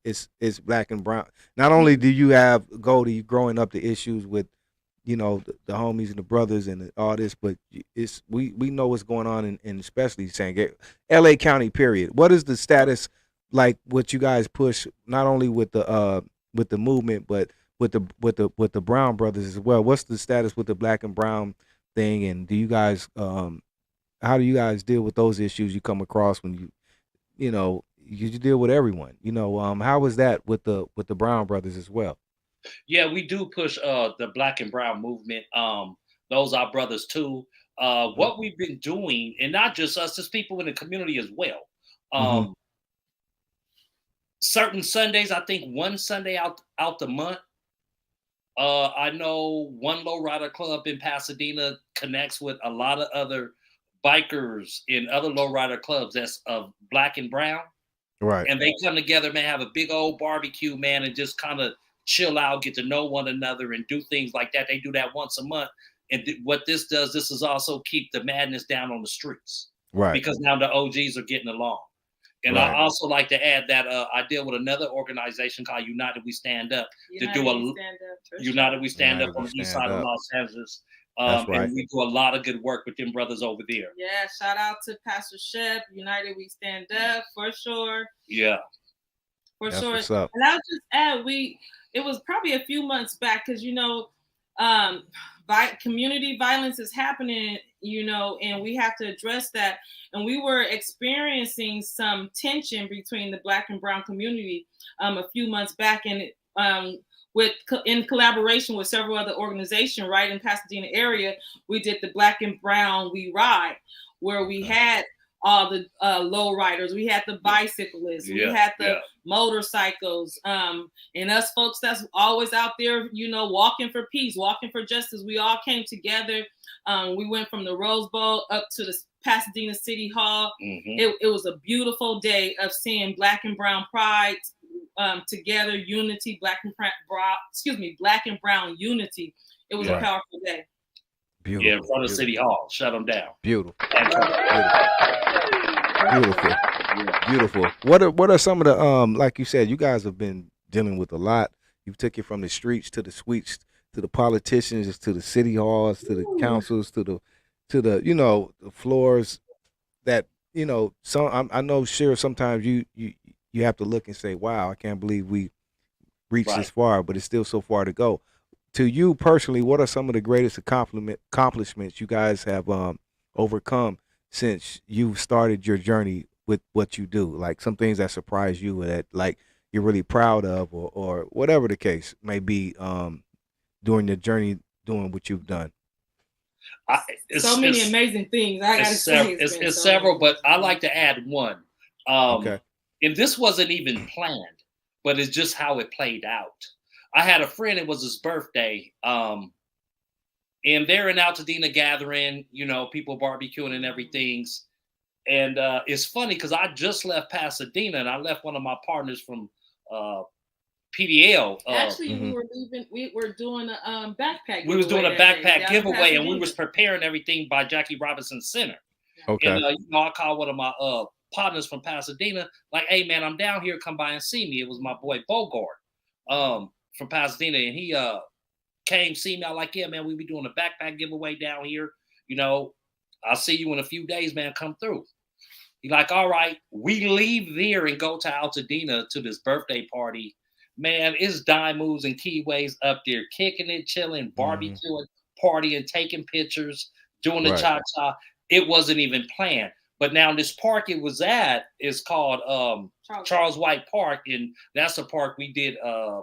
it's black and brown. Not only do you have Goldie growing up the issues with, you know, the homies and the brothers and all this, but we know what's going on in especially saying LA County period. What is the status like what you guys push not only with the movement but with the Brown brothers as well? What's the status with the black and brown thing, and do you guys how do you guys deal with those issues you come across when you know you deal with everyone? You know, how was that with the Brown brothers as well? Yeah, we do push the black and brown movement. Those are brothers too. what we've been doing, and not just us, just people in the community as well. Certain Sundays, I think one Sunday out the month, I know one lowrider club in Pasadena connects with a lot of other bikers in other lowrider clubs that's of black and brown. Right. And they come together, man, have a big old barbecue, man, and just kind of chill out, get to know one another and do things like that. They do that once a month. And what this does, this is also keep the madness down on the streets. Right. Because now the OGs are getting along. And I also like to add that I deal with another organization called United We Stand Up United We Stand Up on the east side of Los Angeles. That's right. And we do a lot of good work with them brothers over there. Yeah, shout out to Pastor Shep, United We Stand Up, for sure. Yeah. For That's sure. what's up. And I'll just add, it was probably a few months back, because, you know, community violence is happening, you know, and we have to address that. And we were experiencing some tension between the black and brown community a few months back, and in collaboration with several other organizations right in Pasadena area, we did the Black and Brown We Ride, where we had all the low riders, we had the bicyclists, we had the motorcycles, and us folks that's always out there, you know, walking for peace, walking for justice. We all came together. We went from the Rose Bowl up to the Pasadena City Hall. It was a beautiful day of seeing black and brown pride together, unity, black and brown unity. It was a powerful day. Beautiful. Yeah, in front of City Hall. Shut them down. Beautiful. Beautiful. What are some of the like you said, you guys have been dealing with a lot. You took it from the streets to the suites to the politicians to the city halls to the councils to the you know, the floors that, you know, I know sure sometimes you have to look and say, wow, I can't believe we reached this far, but it's still so far to go. To you personally, what are some of the greatest accomplishments you guys have overcome since you started your journey with what you do? Like some things that surprise you, that like you're really proud of, or whatever the case may be, during the journey doing what you've done. So many amazing things. I gotta say, it's several, but I like to add one. And this wasn't even planned, but it's just how it played out. I had a friend, it was his birthday, and they're in Altadena gathering, you know, people barbecuing and everything. And it's funny because I just left Pasadena and I left one of my partners from PDL. Actually, we were leaving. We were doing a backpack. We was doing a backpack giveaway, and we was preparing everything by Jackie Robinson Center. Okay. And you know, I called one of my partners from Pasadena, like, "Hey man, I'm down here. Come by and see me." It was my boy Bogart from Pasadena, and he came see me. I like, "Yeah man, we be doing a backpack giveaway down here. You know, I'll see you in a few days, man. Come through." He like, "All right." We leave there and go to Altadena to this birthday party. Man, it's dime moves and keyways up there, kicking it, chilling, barbecuing, partying, taking pictures, doing the cha-cha. It wasn't even planned. But now this park it was at is called Charles White Park, and that's a park we did our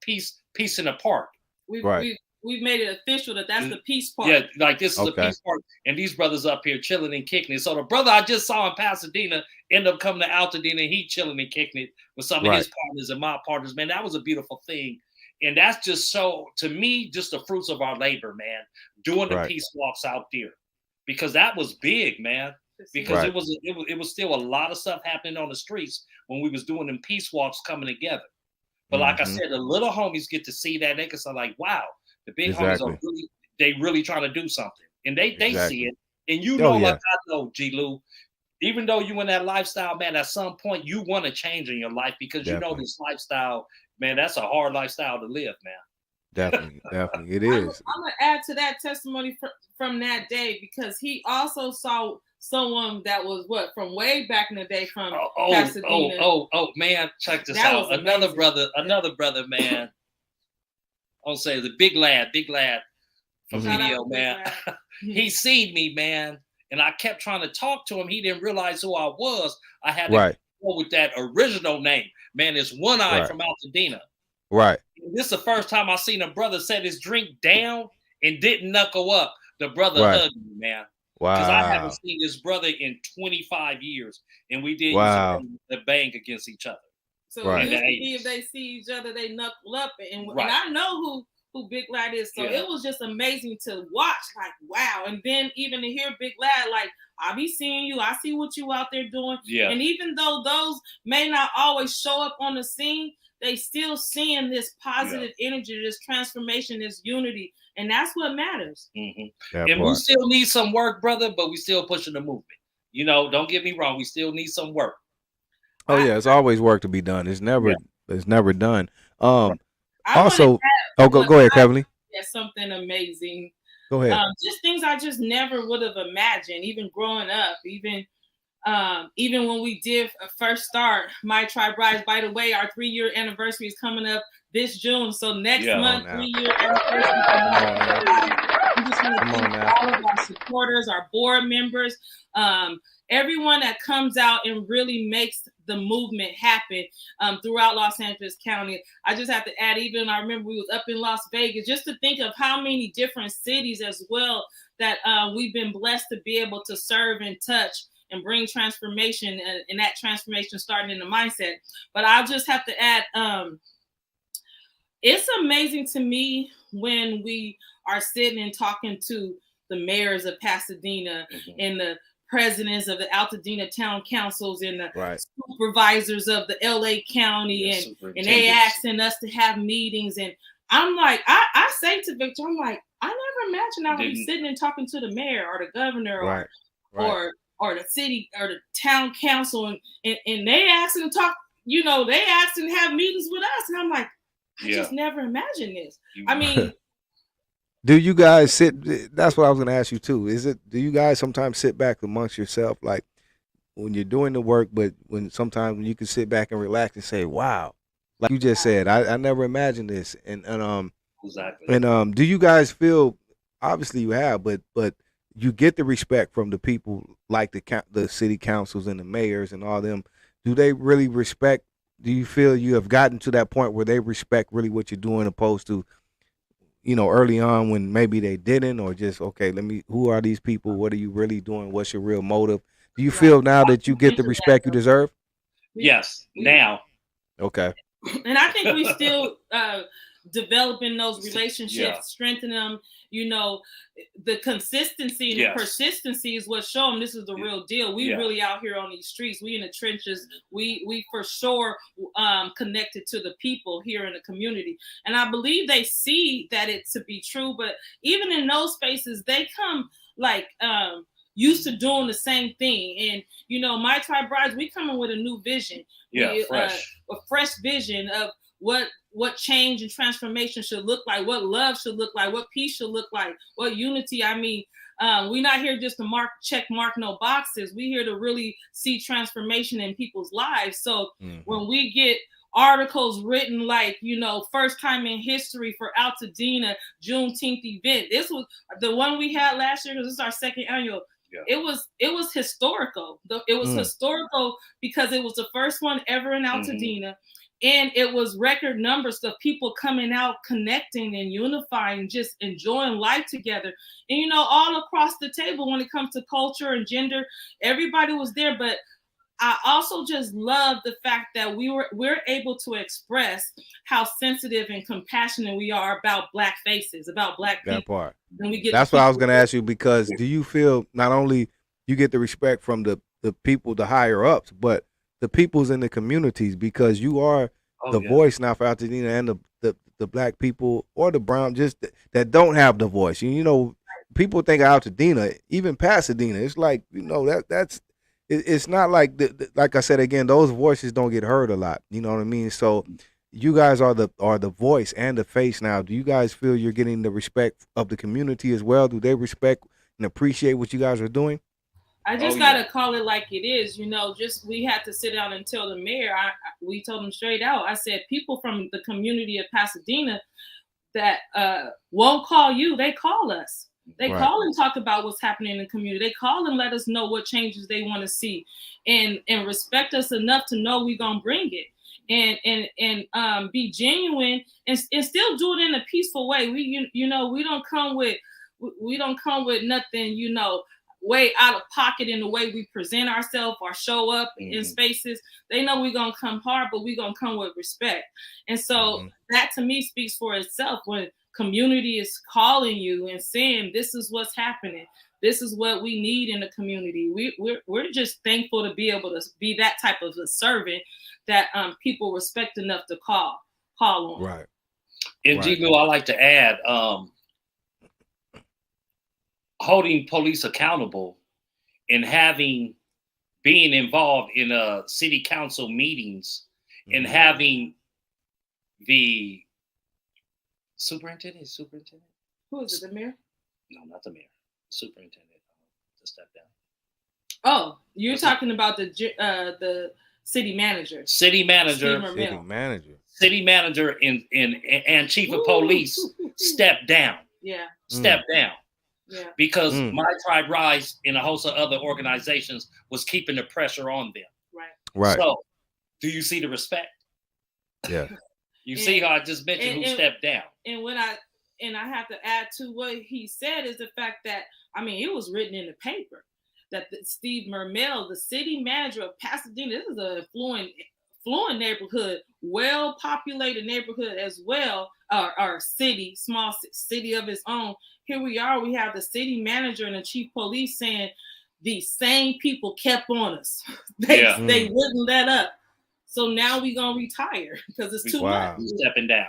Peace in the Park. We've made it official that's the Peace Park. Yeah, like this is a Peace Park, and these brothers up here chilling and kicking it. So the brother I just saw in Pasadena ended up coming to Altadena, and he chilling and kicking it with some of his partners and my partners. Man, that was a beautiful thing. And that's just so, to me, just the fruits of our labor, man, doing the peace walks out there. Because that was big, man. Because it was still a lot of stuff happening on the streets when we was doing them peace walks coming together. But like I said, the little homies get to see that. They can say like, wow, the big homies are really trying to do something. And they see it. And you know, like I know, G-Lew, even though you in that lifestyle, man, at some point you want to change in your life because you know this lifestyle, man, that's a hard lifestyle to live, man. Definitely, it is. I'm gonna add to that testimony from that day because he also saw someone that was from way back in the day from Pasadena. Oh, man, check this out. Another brother, man. I'll say the big lad from video, man. He seen me, man, and I kept trying to talk to him. He didn't realize who I was. I had to go with that original name, man. It's One Eye from Altadena. Right. This is the first time I seen a brother set his drink down and didn't knuckle up. The brother Right. hugged me, man. Because I haven't Wow. seen this brother in 25 years, and we didn't Wow. used to bang against each other. So Right. it used to In the be if 80s. they see each other, they knuckle up, and Right. I know who Big Lad is. So Yeah. it was just amazing to watch, like, wow. And then even to hear Big Lad, like, I be seeing you, I see what you out there doing. Yeah. And even though those may not always show up on the scene, they still seeing this positive energy, this transformation, this unity. And that's what matters. Mm-hmm. That And we part. still need some work, brother, but we still pushing the movement. You know, don't get me wrong, we still need some work. Oh yeah, it's always work to be done. It's never done. Also, go ahead, Kevin. That's something amazing. Go ahead. Just things I just never would have imagined, even growing up, even when we did first start My Tribe Rise. By the way, our 3-year anniversary is coming up this June. So next month, 3-year anniversary. I just want to thank all of our supporters, our board members, everyone that comes out and really makes the movement happen throughout Los Angeles County. I just have to add, even I remember we was up in Las Vegas, just to think of how many different cities as well that we've been blessed to be able to serve and touch and bring transformation, and that transformation starting in the mindset. But I'll just have to add, it's amazing to me when we are sitting and talking to the mayors of Pasadena and the presidents of the Altadena town councils and the supervisors of the LA County, and they asking us to have meetings. And I'm like, I say to Victor, I'm like, I never imagined I would be sitting and talking to the mayor or the governor or the city or the town council, and they asking to talk, you know, they asking to have meetings with us. And I'm like, I just never imagined this. I mean, do you guys sit? That's what I was going to ask you too. Do you guys sometimes sit back amongst yourself, like when you're doing the work, but sometimes when you can sit back and relax and say, wow, like you just said, I never imagined this. And exactly. And do you guys feel, obviously you have, but you get the respect from the people like the city councils and the mayors and all them. Do they really respect? Do you feel you have gotten to that point where they respect really what you're doing, opposed to, you know, early on when maybe they didn't, or just, okay, who are these people? What are you really doing? What's your real motive? Do you feel now that you get the respect you deserve? Yes, now. Okay. And I think we still developing those relationships, strengthening them. You know, the consistency and the persistency is what show them this is the real deal. We really out here on these streets. We in the trenches. We for sure connected to the people here in the community. And I believe they see that it to be true. But even in those spaces, they come like used to doing the same thing. And, you know, My Tribe Rise, we coming with a new vision. A fresh vision of what change and transformation should look like, what love should look like, what peace should look like, what unity. I mean, we're not here just to check mark no boxes. We're here to really see transformation in people's lives. So when we get articles written like, you know, first time in history for Altadena Juneteenth event. This was the one we had last year because this is our second annual. It was historical. It was historical because it was the first one ever in Altadena. And it was record numbers of people coming out, connecting and unifying, just enjoying life together. And, you know, all across the table when it comes to culture and gender, everybody was there. But I also just love the fact that we're able to express how sensitive and compassionate we are about Black faces, about Black people. That part. That's what I was going to ask you, because do you feel not only you get the respect from the people, the higher ups, but the peoples in the communities, because you are the voice now for Altadena and the Black people or the brown, just that don't have the voice. You know, people think of Altadena, even Pasadena. It's like, you know, it's not like like I said again, those voices don't get heard a lot. You know what I mean? So you guys are the voice and the face now. Do you guys feel you're getting the respect of the community as well? Do they respect and appreciate what you guys are doing? I just gotta call it like it is, you know. Just we had to sit down and tell the mayor. We told him straight out. I said, people from the community of Pasadena that won't call you, they call us. They call and talk about what's happening in the community. They call and let us know what changes they want to see, and respect us enough to know we're gonna bring it, and be genuine and still do it in a peaceful way. We you know we don't come with we don't come with nothing, you know, way out of pocket in the way we present ourselves or show up in spaces. They know we're gonna come hard, but we're gonna come with respect. And so that to me speaks for itself when community is calling you and saying, this is what's happening. This is what we need in the community. We're just thankful to be able to be that type of a servant that people respect enough to call on. Right. And G-Lew, I like to add, holding police accountable and being involved in city council meetings and having the superintendent. Who is it, the mayor? No, not the mayor. Superintendent to step down. Oh, you're talking about the city manager. City manager and chief of police step down. Yeah. Step down. Yeah. Because My Tribe Rise and a host of other organizations was keeping the pressure on them. Right. So, do you see the respect? Yeah. You see how I just mentioned who stepped down. And I have to add to what he said is the fact that, I mean, it was written in the paper that Steve Mermel, the city manager of Pasadena, this is a affluent neighborhood, well-populated neighborhood as well, our city, small city of its own. Here we are, we have the city manager and the chief police saying these same people kept on us. They wouldn't let up. So now we're going to retire because it's too much. Stepping down.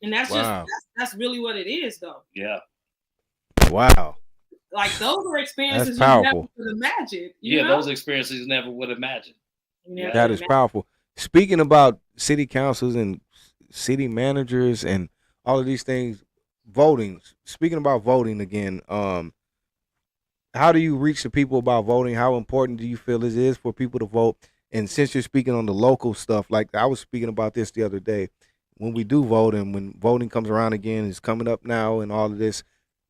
And that's that's really what it is, though. Yeah. Wow. Like those are experiences you never would imagine. You know? Those experiences you never would imagine. That is powerful. Speaking about city councils and city managers and all of these things, voting. Speaking about voting again, how do you reach the people about voting? How important do you feel it is for people to vote? And since you're speaking on the local stuff, like I was speaking about this the other day, when we do vote and when voting comes around again, it's coming up now and all of this,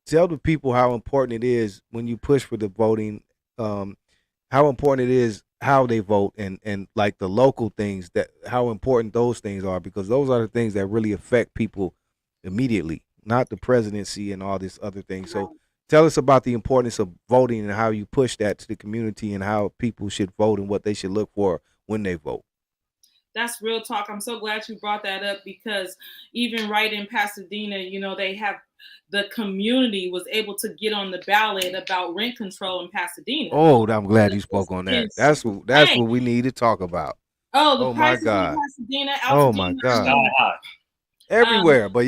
tell the people how important it is when you push for the voting, how important it is how they vote and like the local things, that how important those things are, because those are the things that really affect people immediately, not the presidency and all this other thing. So tell us about the importance of voting and how you push that to the community and how people should vote and what they should look for when they vote. That's real talk. I'm so glad you brought that up because even right in Pasadena, you know, they have the community was able to get on the ballot about rent control in Pasadena. Oh, I'm glad you spoke on that. That's what we need to talk about. Oh, my God. Pasadena, Altadena, oh my God. Everywhere, but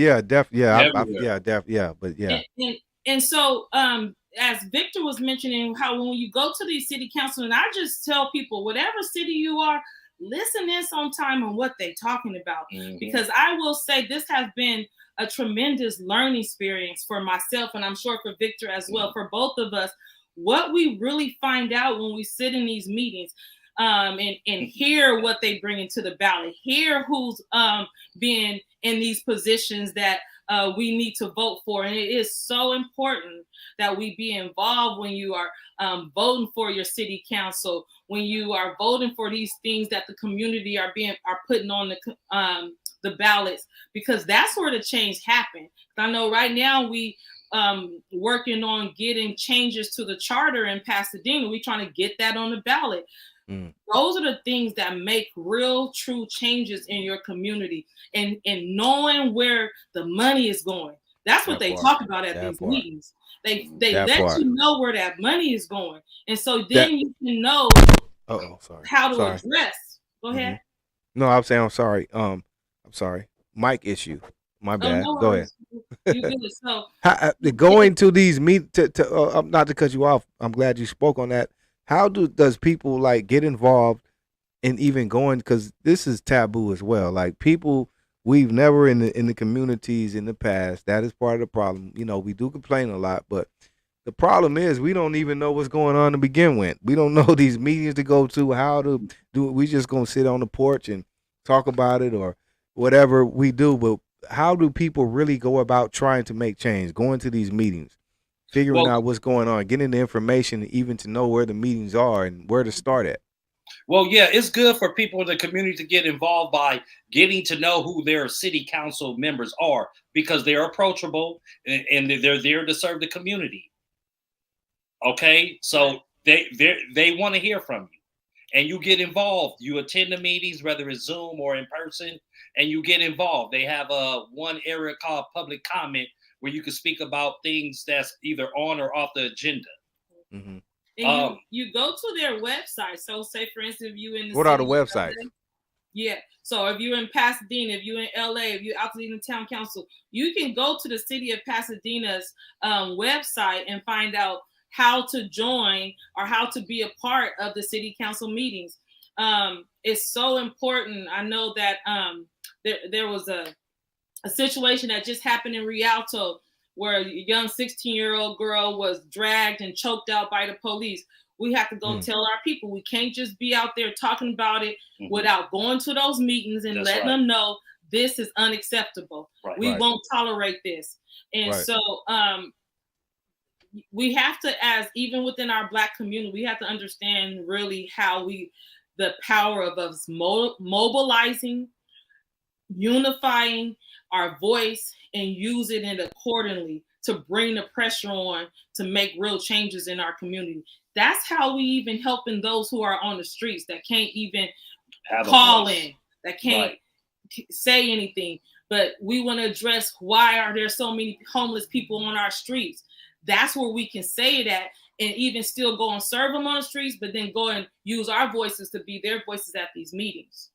And so, as Victor was mentioning, how when you go to these city council, and I just tell people, whatever city you are, listen in sometime on what they're talking about. Because I will say this has been a tremendous learning experience for myself, and I'm sure for Victor as well, for both of us. What we really find out when we sit in these meetings and hear what they bring into the ballot, hear who's being in these positions that we need to vote for. And it is so important that we be involved when you are voting for your city council, when you are voting for these things that the community are putting on the ballots, because that's where the change happens. I know right now we working on getting changes to the charter in Pasadena. We're trying to get that on the ballot. Those are the things that make real, true changes in your community, and knowing where the money is going. That's what they talk about at these meetings. They let you know where that money is going, and so then you can know how to address. Go ahead. No, I'm saying I'm sorry. I'm sorry. Mic issue. My bad. No, go ahead. You good. So going to these not to cut you off. I'm glad you spoke on that. How does people like get involved in even going? Because this is taboo as well. Like people, we've never in the communities in the past. That is part of the problem. You know, we do complain a lot, but the problem is we don't even know what's going on to begin with. We don't know these meetings to go to, how to do it. We just gonna sit on the porch and talk about it or whatever we do. But how do people really go about trying to make change? Going to these meetings, figuring out what's going on, getting the information, even to know where the meetings are and where to start at. Well, yeah, it's good for people in the community to get involved by getting to know who their city council members are, because they're approachable and they're there to serve the community. Okay, so they want to hear from you, and you get involved. You attend the meetings, whether it's Zoom or in person, and you get involved. They have one area called public comment where you can speak about things that's either on or off the agenda. Mm-hmm. And you go to their website. So, say for instance, if you in the what city are the websites? Yeah. So if you're in Pasadena, if you're in LA, if you're Altadena Town Council, you can go to the city of Pasadena's website and find out how to join or how to be a part of the city council meetings. It's so important. I know that there was a situation that just happened in Rialto where a young 16-year-old girl was dragged and choked out by the police. We have to go tell our people. We can't just be out there talking about it without going to those meetings and letting them know this is unacceptable. We won't tolerate this. And so we have to, as even within our Black community, we have to understand really how the power of us mobilizing, unifying our voice, and use it in accordingly to bring the pressure on to make real changes in our community. That's how we even helping those who are on the streets that can't even call in, that can't say anything. But we want to address why are there so many homeless people on our streets. That's where we can say it at, and even still go and serve them on the streets, but then go and use our voices to be their voices at these meetings.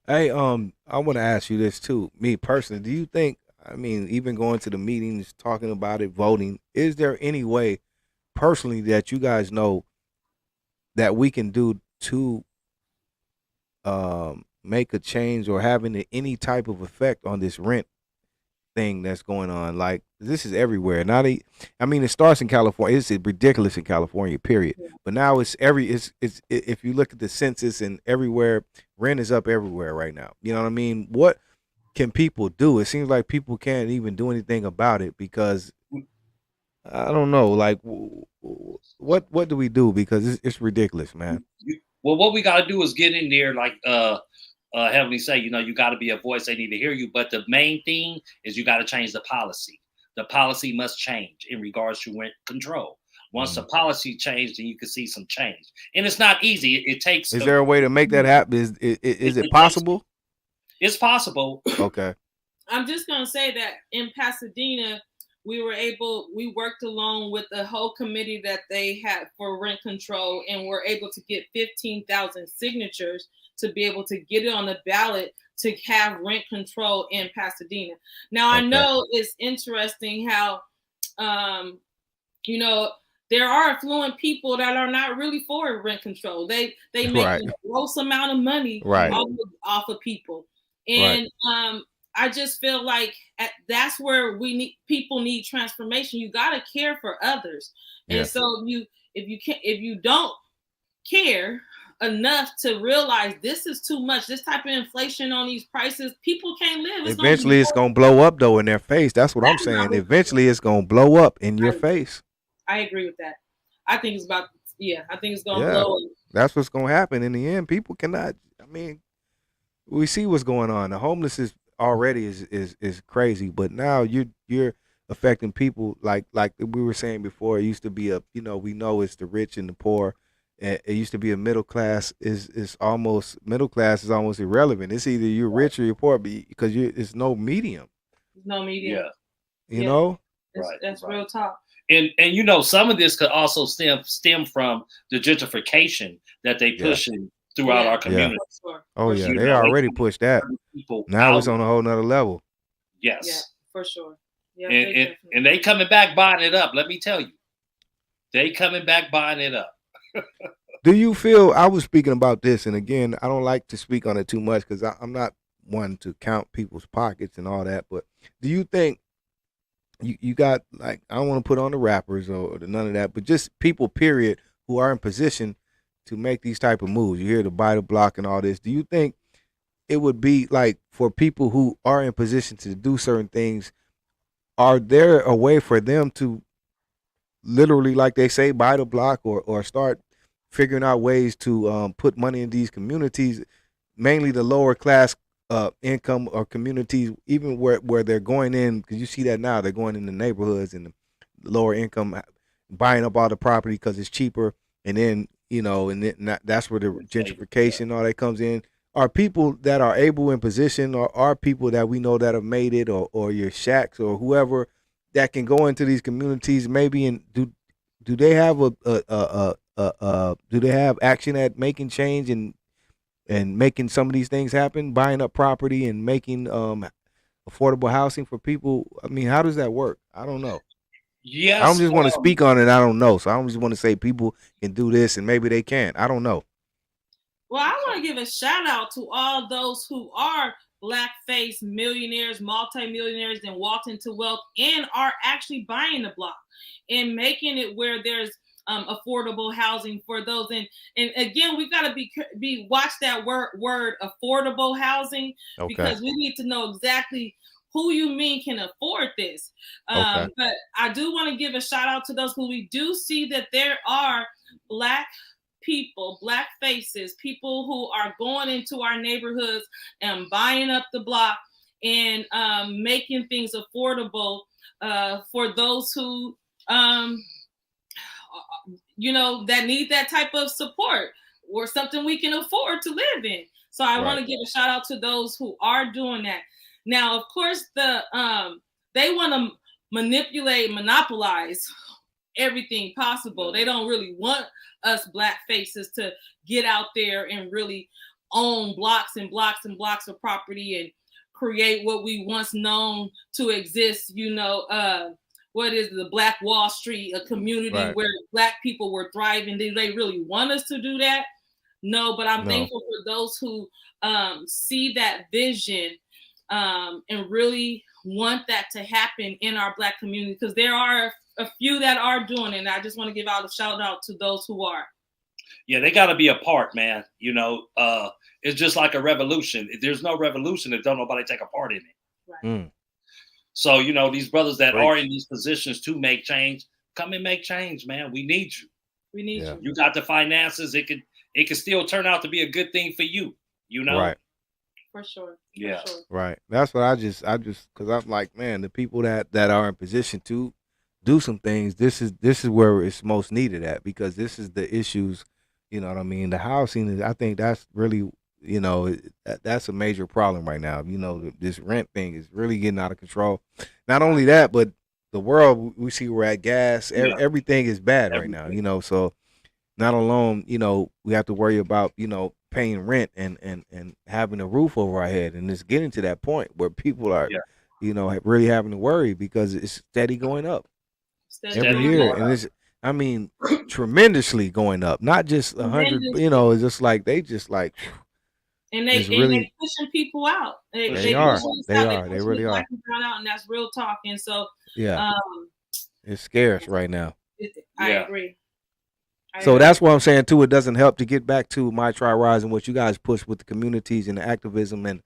Hey, I want to ask you this too. Me personally, do you think, I mean, even going to the meetings, talking about it, voting, is there any way personally that you guys know that we can do to make a change or having any type of effect on this rent thing that's going on? Like, this is everywhere. I mean, it starts in California. It's ridiculous in California, period. Yeah. But now it's if you look at the census and everywhere, rent is up everywhere right now. You know what I mean? What can people do? It seems like people can't even do anything about it because I don't know. Like, what do we do? Because it's ridiculous, man. Well, what we got to do is get in there, like Heavenly say, you got to be a voice. They need to hear you. But the main thing is you got to change the policy. The policy must change in regards to rent control. Once the policy changed, then you can see some change. And it's not easy. It takes. Is there a way to make that happen? Is it possible? It's possible. Okay. I'm just going to say that in Pasadena, we worked along with the whole committee that they had for rent control, and we're able to get 15,000 signatures to be able to get it on the ballot to have rent control in Pasadena. Now, I know it's interesting how, there are affluent people that are not really for rent control. They make a gross amount of money off of people. And I just feel like that's where people need transformation. You got to care for others. And so if you don't care enough to realize this is too much, this type of inflation on these prices, people can't live. Eventually it's going to blow up though in their face. That's what I'm saying. Eventually it's going to blow up in your face. I agree with that. I think it's going to blow up. That's what's going to happen in the end. People cannot, I mean, we see what's going on. The homeless is already is crazy, but now you're affecting people like we were saying before. It used to be we know it's the rich and the poor. It used to be a middle class is almost irrelevant. It's either you're rich or you're poor because it's no medium. There's no medium. You know? That's real talk. And some of this could also stem from the gentrification that they pushing throughout our community. Sure. Oh yeah, they already pushed that. Now it's on a whole nother level. Yes. Yeah, for sure. Yeah, and they coming back buying it up. Let me tell you, they coming back buying it up. Do you feel, I was speaking about this, and again, I don't like to speak on it too much because I'm not one to count people's pockets and all that, but do you think you got, like, I don't want to put on the rappers or none of that, but just people, period, who are in position to make these type of moves? You hear the buy the block and all this. Do you think it would be like for people who are in position to do certain things, are there a way for them to literally, like they say, buy the block or start figuring out ways to put money in these communities, mainly the lower class income or communities, even where they're going in, because you see that now they're going in the neighborhoods and the lower income, buying up all the property because it's cheaper, and then and then that's where the gentrification and all that comes in. Are people that are able in position, or are people that we know that have made it, or your shacks or whoever that can go into these communities maybe, and do they have do they have action at making change and making some of these things happen, buying up property and making affordable housing for people? I mean, how does that work? I don't know. I don't Yes. just want to speak on it. I don't know. So I don't just want to say people can do this and maybe they can't. I don't know. Well, I want to give a shout out to all those who are black-faced millionaires, multimillionaires, and walked into wealth and are actually buying the block and making it where there's affordable housing for those. And again, we got to be watch that word affordable housing, because we need to know exactly who you mean can afford this. But I do want to give a shout out to those who we do see that there are black people, black faces, people who are going into our neighborhoods and buying up the block and making things affordable for those who that need that type of support or something we can afford to live in. So I want to give a shout out to those who are doing that. Now, of course, they want to monopolize everything possible. They don't really want us black faces to get out there and really own blocks and blocks and blocks of property and create what we once known to exist. What is the Black Wall Street, a community where black people were thriving? Do they really want us to do that? No, but I'm thankful for those who see that vision and really want that to happen in our black community, because there are a few that are doing it. And I just want to give out a shout out to those who are. Yeah, they got to be a part, man. It's just like a revolution. There's no revolution if don't nobody take a part in it. Right. So, these brothers that are in these positions to make change, come and make change, man. We need you. We need you. You got the finances. It could still turn out to be a good thing for you, Right. For sure. Yeah. For sure. Right. That's what I just because I'm like, man, the people that are in position to do some things, this is where it's most needed at, because this is the issues, you know what I mean? The housing is, I think that's really, that's a major problem right now. This rent thing is really getting out of control. Not only that, but the world, we see we're at gas, everything is bad right now, so not alone, we have to worry about, paying rent and having a roof over our head. And it's getting to that point where people are, really having to worry because it's steady going up every year. And it's, tremendously going up, not just 100, it's just like, they just like, and they pushing people out. They really are. Out, and that's real talk. And so, it's scarce right now. I agree. So that's what I'm saying too. It doesn't help to get back to My Tribe Rise and what you guys push with the communities and the activism and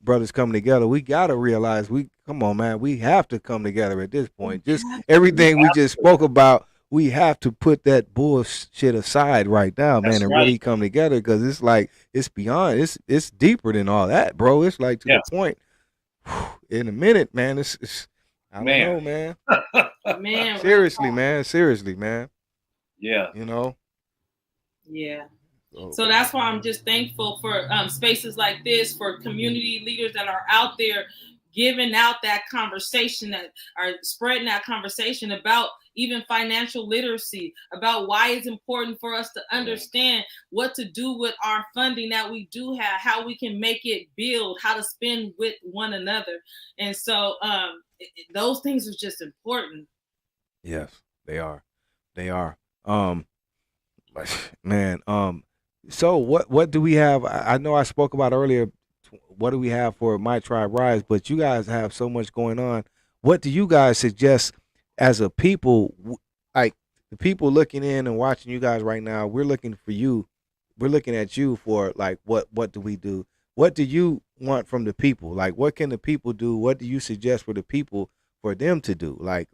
brothers coming together. We gotta realize come on, man. We have to come together at this point. Just everything we just spoke about. We have to put that bullshit aside right now, man, and really come together, because it's like it's beyond. It's deeper than all that, bro. It's like to the point. In a minute, man. It's I don't know, man. Man, seriously, man. Yeah. Yeah. So that's why I'm just thankful for spaces like this, for community leaders that are out there giving out that conversation, that are spreading that conversation about even financial literacy, about why it's important for us to understand what to do with our funding that we do have, how we can make it build, how to spend with one another. And so those things are just important. Yes, they are. Man, so what do we have? I know I spoke about earlier, what do we have for My Tribe Rise, but you guys have so much going on. What do you guys suggest as a people, like the people looking in and watching you guys right now? We're looking for you. We're looking at you for like, what do we do? What do you want from the people? Like, what can the people do? What do you suggest for the people, for them to do? Like,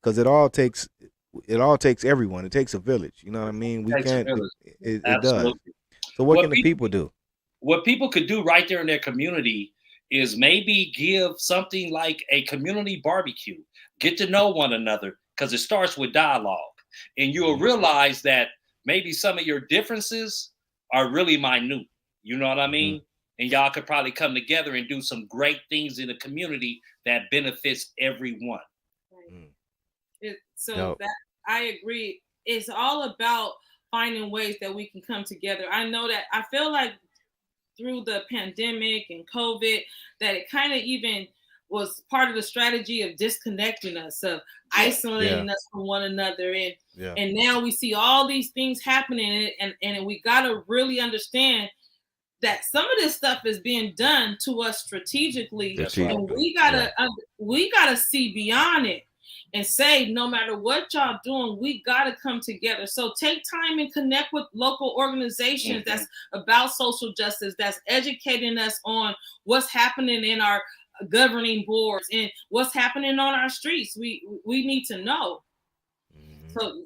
because it all takes, it all takes everyone. It takes a village. You know what I mean? We Takes a can't. village. It does. Absolutely. So what can the people do? What people could do right there in their community is maybe give something like a community barbecue. Get to know one another, because it starts with dialogue. And you'll realize that maybe some of your differences are really minute. You know what I mean? And y'all could probably come together and do some great things in the community that benefits everyone. So that I agree. It's all about finding ways that we can come together. I know that I feel like through the pandemic and COVID, that it kind of even was part of the strategy of disconnecting us, of isolating us from one another. And now we see all these things happening, and we got to really understand that some of this stuff is being done to us strategically. And we gotta see beyond it and say, no matter what y'all doing, we got to come together. So take time and connect with local organizations that's about social justice, that's educating us on what's happening in our governing boards and what's happening on our streets. We need to know.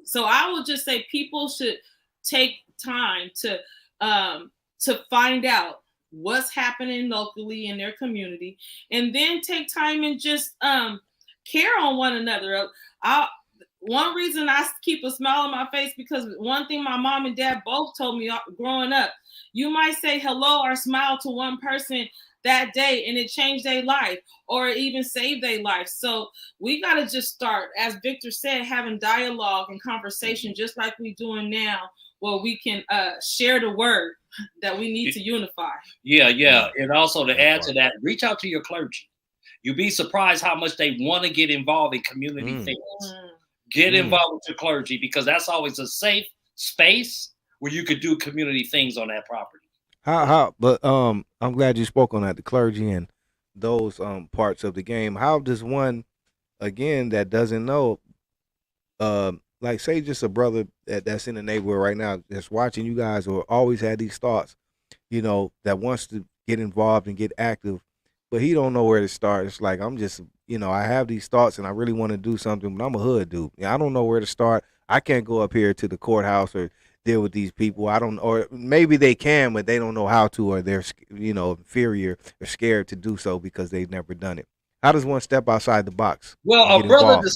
So I would just say people should take time to find out what's happening locally in their community, and then take time and just care on one another. One reason I keep a smile on my face, because one thing my mom and dad both told me growing up, you might say hello or smile to one person that day and it changed their life or even saved their life. So we got to just start, as Victor said, having dialogue and conversation just like we're doing now, where we can share the word that we need to unify. Yeah. And also to add to that, reach out to your clergy. You'd be surprised how much they want to get involved in community things. Get involved with your clergy, because that's always a safe space where you could do community things on that property. But I'm glad you spoke on that, the clergy and those parts of the game. How does one, again, that doesn't know, like say just a brother that's in the neighborhood right now that's watching you guys, or always had these thoughts, you know, that wants to get involved and get active, but he don't know where to start. It's like, I'm just, you know, I have these thoughts and I really want to do something, but I'm a hood dude. I don't know where to start. I can't go up here to the courthouse or deal with these people. I don't, or maybe they can, but they don't know how to, or they're, you know, inferior or scared to do so because they've never done it. How does one step outside the box? Well, a brother,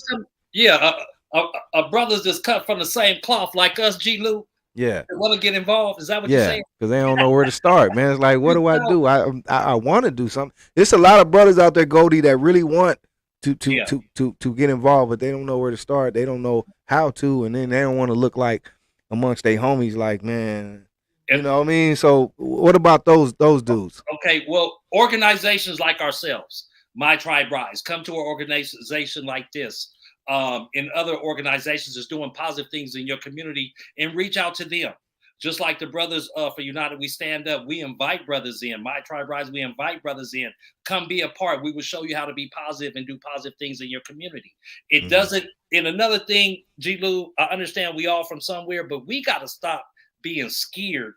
a brother's just cut from the same cloth like us, G-Lew. Yeah. They want to get involved. Is that what you're saying? Because they don't know where to start, man. It's like, what do I do? I want to do something. There's a lot of brothers out there, Goldie, that really want to get involved, but they don't know where to start. They don't know how to, and then they don't want to look like amongst their homies, like, man, you know what I mean? So what about those dudes? Okay, well, organizations like ourselves, My Tribe Rise, come to an organization like this, and other organizations that's doing positive things in your community, and reach out to them. Just like the brothers for United We Stand Up, we invite brothers in. My Tribe Rise, we invite brothers in. Come be a part. We will show you how to be positive and do positive things in your community. It doesn't. And another thing, G-Lew, I understand we all from somewhere, but we got to stop being scared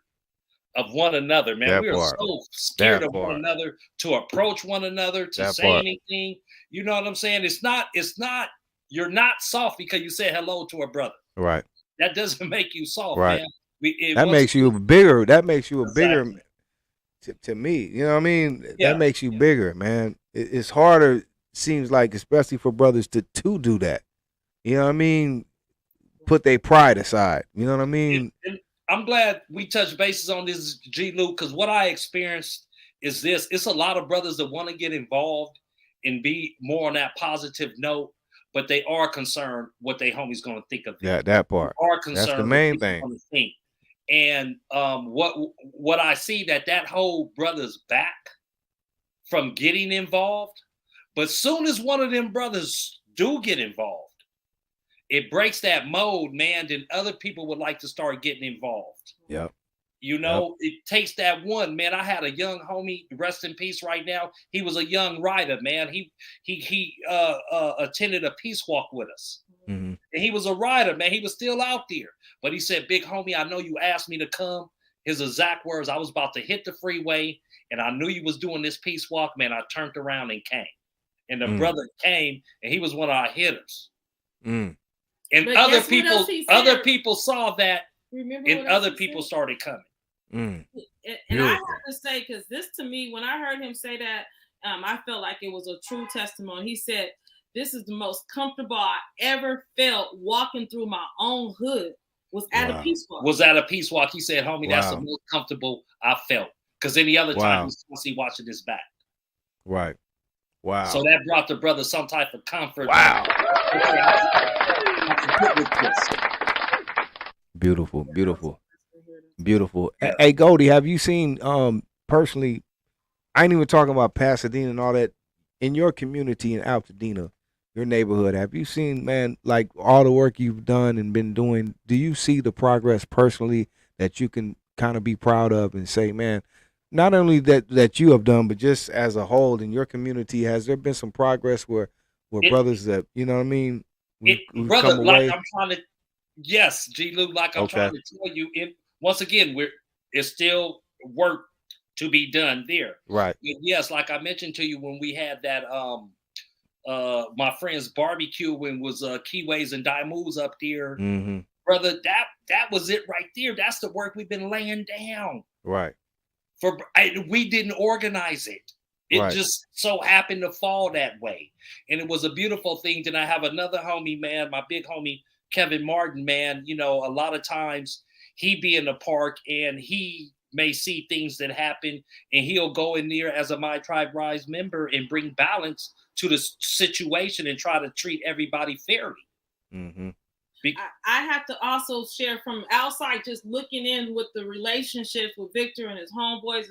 of one another, man. We are so scared of one another, to approach one another, to say anything. You know what I'm saying? It's not. You're not soft because you said hello to a brother. Right. That doesn't make you soft, right. man. That makes you bigger. That makes you a bigger, to me. You know what I mean? Yeah. That makes you bigger, man. It's harder, seems like, especially for brothers to do that. You know what I mean? Put their pride aside. You know what I mean? And I'm glad we touched bases on this, G-Lew, because what I experienced is this. It's a lot of brothers that want to get involved and be more on that positive note, but they are concerned what their homies going to think of them. Yeah, that part. They are concerned. That's the main thing. Think. And what I see that holds brothers back from getting involved, but soon as one of them brothers do get involved, it breaks that mold, man. Then other people would like to start getting involved. Yep. You know, It takes that one, man. I had a young homie, rest in peace right now. He was a young writer, man. He attended a peace walk with us. Mm-hmm. And he was a writer, man. He was still out there. But he said, big homie, I know you asked me to come. His exact words, I was about to hit the freeway, and I knew you was doing this peace walk, man. I turned around and came. And the brother came, and he was one of our hitters. Mm. And But other guess what else he people, said? other people saw that, Remember and what else other he people said? started coming. And I Beautiful. have to say, because this to me, when I heard him say that, I felt like it was a true testimony. He said, "This is the most comfortable I ever felt walking through my own hood. Was at a Wow. peace walk. Was at a peace walk. He said, homie, that's the Wow. most comfortable I felt. Because any other time Wow. he's constantly watching his back. Right. Wow. So that brought the brother some type of comfort. Wow. Okay, I can put with this. Beautiful, beautiful, beautiful. Hey, Goldie, have you seen personally? I ain't even talking about Pasadena and all that. In your community in Altadena, your neighborhood, have you seen, man, like all the work you've done and been doing? Do you see the progress personally that you can kind of be proud of and say, man, not only that you have done, but just as a whole in your community, has there been some progress where brothers that, you know what I mean, we've brother, come like away? I'm trying to, yes, G-Lew, like I'm trying to tell you, once again, it's still work to be done there. Right. But yes, like I mentioned to you when we had that my friend's barbecue when was Keyways and Daimoos up there, Mm-hmm. brother, that was it right there. That's the work we've been laying down. Right. We didn't organize it. It Right. just so happened to fall that way. And it was a beautiful thing. Then I have another homie, man, my big homie, Kevin Martin, man. You know, a lot of times he be in the park and he may see things that happen and he'll go in there as a My Tribe Rise member and bring balance to the situation and try to treat everybody fairly. Mm-hmm. I have to also share from outside, just looking in with the relationships with Victor and his homeboys,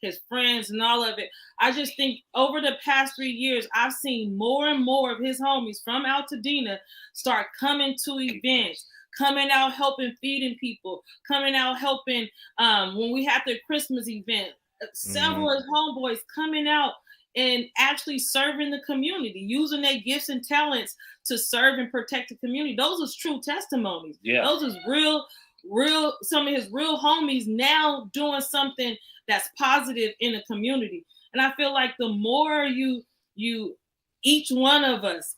his friends and all of it. I just think over the past 3 years, I've seen more and more of his homies from Altadena start coming to events, coming out helping feeding people, coming out helping when we had the Christmas event, several of his homeboys coming out and actually serving the community, using their gifts and talents to serve and protect the community. Those are true testimonies. Yeah. Those is real, some of his real homies now doing something that's positive in the community. And I feel like the more you each one of us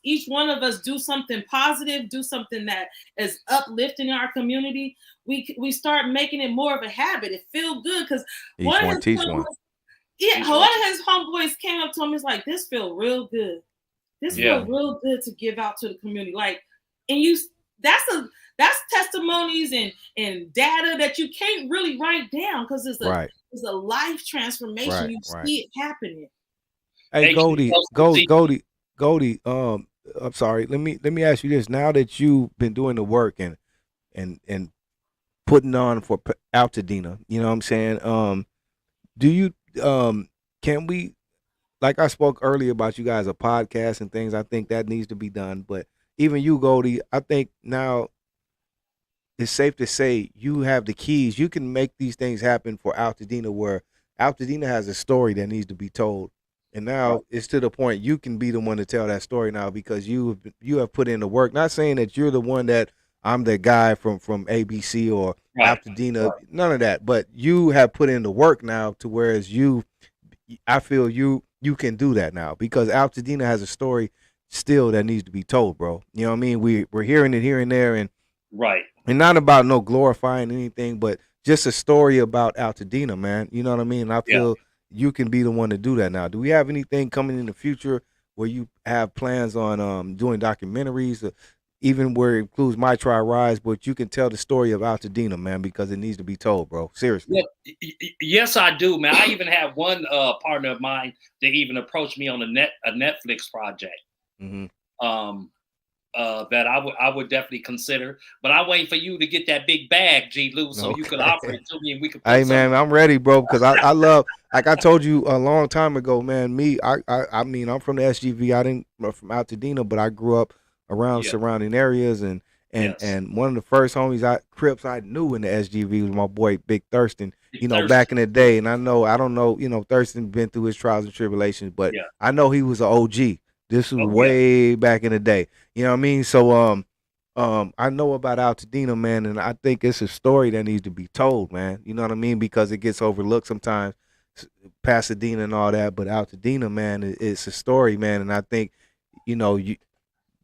do something positive, do something that is uplifting our community, we start making it more of a habit. It feels good because one of his homeboys came up to him. He's like, "This feel real good. This feel real good to give out to the community." Like, and that's testimonies and data that you can't really write down because it's a life transformation. Right, you see it happening. Hey, Goldie. I'm sorry. Let me ask you this. Now that you've been doing the work and putting on for Altadena, you know what I'm saying? Do you can we, like I spoke earlier about you guys a podcast and things, I think that needs to be done. But even you, Goldie, I think now it's safe to say you have the keys. You can make these things happen for Altadena, where Altadena has a story that needs to be told. And now it's to the point you can be the one to tell that story now because you have put in the work. Not saying that you're the one that I'm the guy from ABC or Altadena, none of that. But you have put in the work now to whereas I feel you can do that now because Altadena has a story still that needs to be told, bro. You know what I mean? We're hearing it here and there and not about no glorifying anything, but just a story about Altadena, man. You know what I mean? And I feel you can be the one to do that now. Do we have anything coming in the future where you have plans on doing documentaries, even where it includes My Tribe Rise, but you can tell the story of Altadena, man, because it needs to be told, bro. Seriously. Yes, I do, man. I even have one partner of mine that even approached me on a Netflix project. Mm-hmm. That I would definitely consider, but I'm waiting for you to get that big bag, G-Lew, so you can offer it to me and we can. Hey man, I'm ready, bro, because I love, like I told you a long time ago, man. I mean, I'm from the SGV. I didn't from Altadena, but I grew up around surrounding areas, and one of the first homies Crips I knew in the SGV was my boy Big Thurston. You know, back in the day, and I don't know, you know, Thurston been through his trials and tribulations, but I know he was an OG. This was way back in the day. You know what I mean? So I know about Altadena, man, and I think it's a story that needs to be told, man. You know what I mean? Because it gets overlooked sometimes, Pasadena and all that, but Altadena, man, it's a story, man, and I think, you know,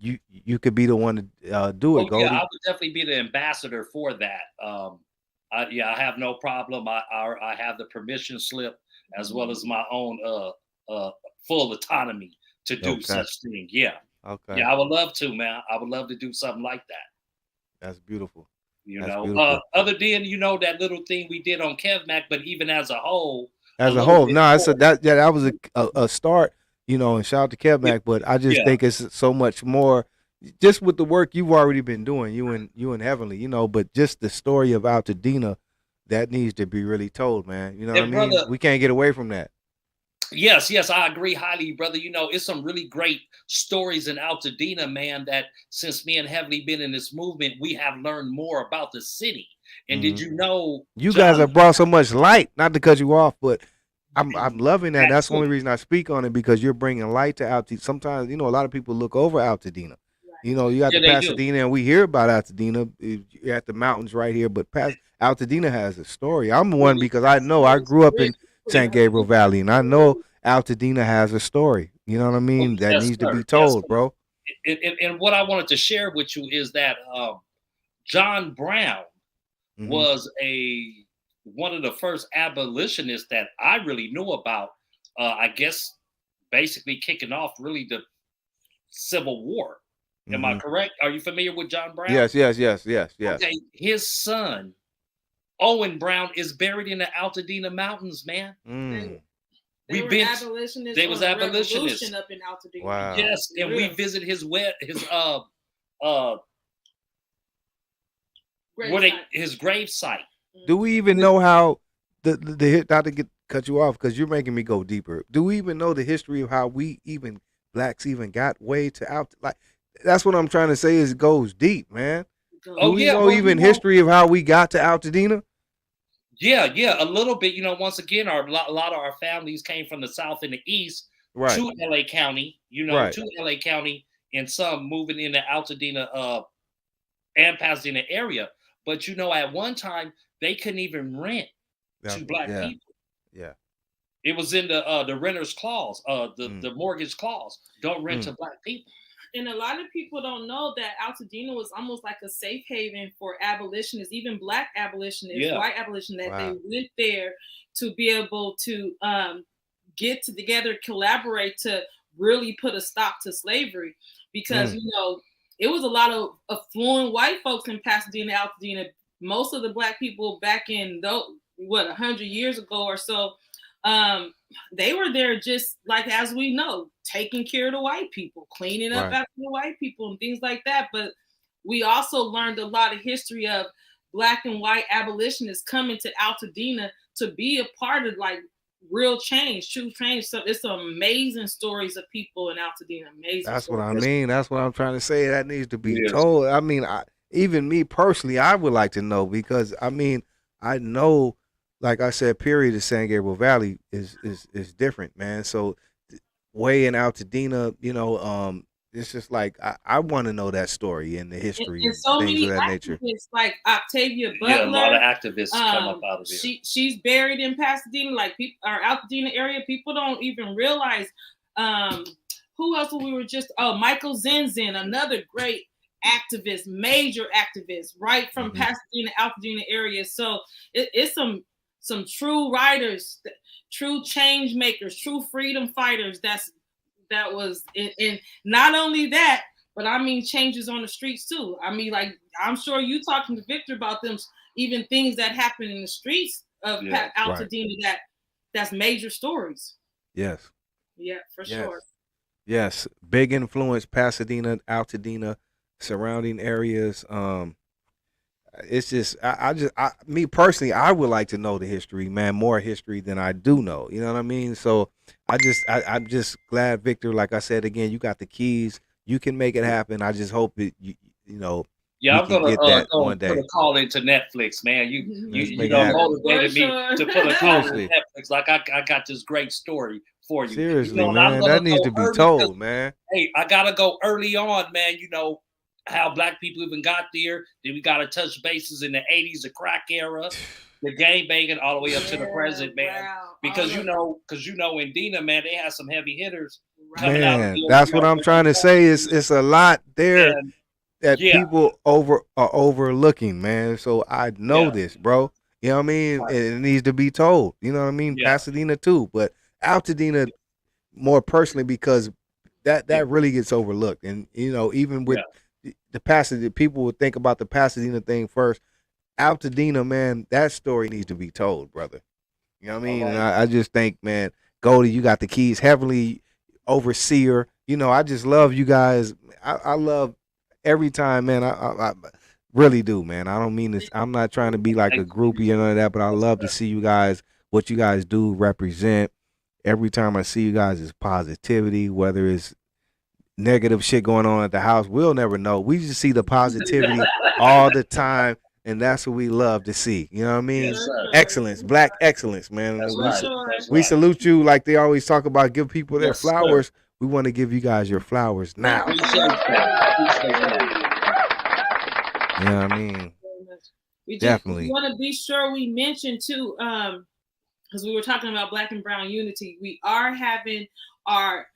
you could be the one to do it, Oh yeah, I Goldie. would definitely be the ambassador for that. I have no problem. I have the permission slip as well as my own uh, full autonomy to do Okay. such thing. Yeah, Okay. yeah, I would love to, man. I would love to do something like that. That's beautiful. You That's know, beautiful. other than that little thing we did on KevMac, but even as a whole, a As a little whole, bit no, it's more. that was a start, and shout out to Yeah, Kevmac, but I just yeah, think it's so much more just with the work you've already been doing, you and Heavenly, but just the story of Altadena that needs to be really told, man. You know what I and mean? brother, We can't get away from that. yes, I agree highly, brother. It's some really great stories in Altadena, man, that since me and Heavily been in this movement, we have learned more about the city. And did Mhm. you know, You guys John, have brought so much light, not to cut you off, but I'm loving that. that That's the too? only reason I speak on it because you're bringing light to Altadena. Sometimes, a lot of people look over Altadena. You got Yeah, the they do. Pasadena, and we hear about Altadena. You're at the mountains right here, but Altadena has a story. I'm one because I know I grew up in San Gabriel Valley, and I know Altadena has a story. You know what I Oh, mean? That yes, needs to be sir. Yes, told, sir. bro. And what I wanted to share with you is that John Brown Hmm. was one of the first abolitionists that I really knew about. I guess basically kicking off really the Civil War. Am I Hmm. correct? Are you familiar with John Brown? Yes. Okay, his son Owen Brown is buried in the Altadena Mountains, man. Mm. They We've were been abolitionists. They was on a abolitionists. revolution up in Altadena. Wow. Yes, and we visited his uh Great site. his grave site. Do we even know how the not to cut you off because you're making me go deeper? Do we even know the history of how blacks even got way to out? Like that's what I'm trying to say is it goes deep, man. Do Oh we yeah, know well, even history of how we got to Altadena? yeah, a little bit. Once again, a lot of our families came from the South and the East Right, to LA County. right. To LA County, and some moving into Altadena and Pasadena area. But at one time they couldn't even rent to black Yeah, people. yeah. It was in the renter's clause, the mortgage clause. Don't rent to black people. And a lot of people don't know that Altadena was almost like a safe haven for abolitionists, even black abolitionists, white abolitionists, that they went there to be able to get together, collaborate to really put a stop to slavery. Because, it was a lot of affluent white folks in Pasadena, Altadena. Most of the black people back in 100 years ago or so, they were there just like, as we know, taking care of the white people, cleaning up after the white people and things like that. But we also learned a lot of history of black and white abolitionists coming to Altadena to be a part of like real change, true change. So it's some amazing stories of people in Altadena. Amazing. That's what I stories. mean. That's what I'm trying to say. That needs to be Yes. told. I mean, even me personally, I would like to know because I know, like I said, period, the San Gabriel Valley is different, man. So way in Altadena, it's just like I want to know that story and the history And and so things many of that nature. activists like Octavia Butler. Yeah, a lot of activists come up out of here. She's buried in Pasadena, like people, our Altadena area. People don't even realize. Who else we were just? Oh, Michael Zinzin, another great activist, major activist, right from Pasadena, Altadena area. So it's some true writers, true change makers, true freedom fighters. That was in not only that, but I mean changes on the streets too. I mean, like I'm sure you talking to Victor about them, even things that happen in the streets of Altadena that's major stories. Yes. Yeah, for sure. Yes, big influence, Pasadena, Altadena, surrounding areas. It's just, me personally, I would like to know the history, man, more history than I do know. You know what I mean? So I'm just glad, Victor. Like I said again, you got the keys. You can make it happen. I just hope it, Yeah, I'm gonna get that go one day. put a call into Netflix, man. Let's You make it happen. motivated me to put a call into Seriously. Netflix. Like I got this great story for you. Seriously, and I'm man, gonna that needs go to be early told, 'cause, man. hey, I gotta go early on, man. How black people even got there. Then we gotta touch bases in the 80s, the crack era, the gang banging all the way up to the present, man. Wow. Because in Dena, man, they had some heavy hitters coming out of Man, the that's what OVO. I'm trying to say. It's a lot there And that yeah, people are overlooking, man. So I know yeah, this, bro. You know what I mean? right, It needs to be told. You know what I mean? yeah, Pasadena too, but Altadena more personally because yeah, that really gets overlooked. And you know, even with yeah, the Pasadena, people would think about the Pasadena thing first. Altadena, man, that story needs to be told, brother. You know what I all mean? And right. I just think, man, Goldie, you got the keys, heavily overseer. You know, I just love you guys. I love every time, man. I really do, man. I don't mean this. I'm not trying to be like a Thank you. groupie and none of that, but I Yes, love to sir. see you guys, what you guys do represent. Every time I see you guys is positivity, whether it's negative shit going on at the house. We'll never know. We just see the positivity all the time, and that's what we love to see. You know what I Yes, mean? For sir. Excellence, sure. black excellence, man. That's For right. sure. That's We right. salute you like they always talk about. Give people their Yes, sir. flowers. We want to give you guys your flowers now. Appreciate that. Appreciate that. You know what I mean? We Definitely. want to be sure we mention too, because we were talking about Black and Brown unity. We are having our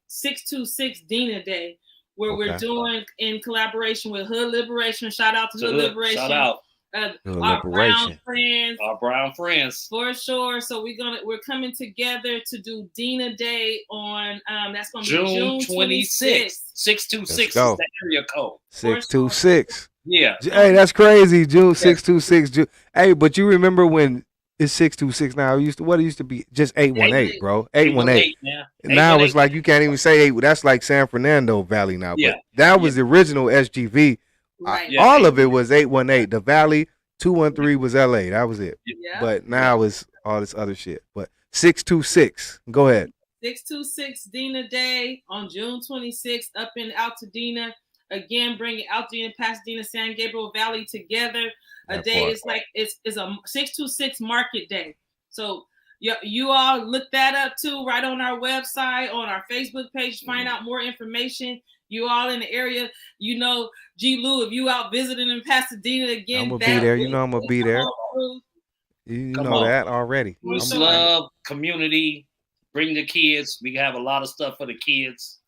626 Dina Day, where we're Okay. doing in collaboration with Hood Liberation. Shout out to Hood Shout Liberation. out Hood Our brown Liberation. friends. our brown friends. For sure. So we're coming together to do Dina Day on that's gonna be June 26th. 626 Let's is go. the area code. 626. Yeah. Hey, that's crazy. June Yes. 626. Hey, but you remember when it's 626 now? It used to be just 818, bro. 818. 818 now. Now 818. it's like you can't even say 8. That's like San Fernando Valley now. Yeah. But that was the original SGV. Right. Yeah. All of it was 818. The Valley, 213 was LA. That was it. Yeah. But now it's all this other shit. But 626. Go ahead. 626 Dina Day on June 26th up in Altadena. Again, bringing Altadena, Pasadena, San Gabriel Valley together. A That day part. is like it's a 626 market day. So you all look that up too, right on our website, on our Facebook page, find out more information. You all in the area, you know, G-Lew, if you out visiting in Pasadena again, I'm going to be there. You know I'm going to be there. You Come know on. that already. Peace, I'm- love, community. Bring the kids. We have a lot of stuff for the kids.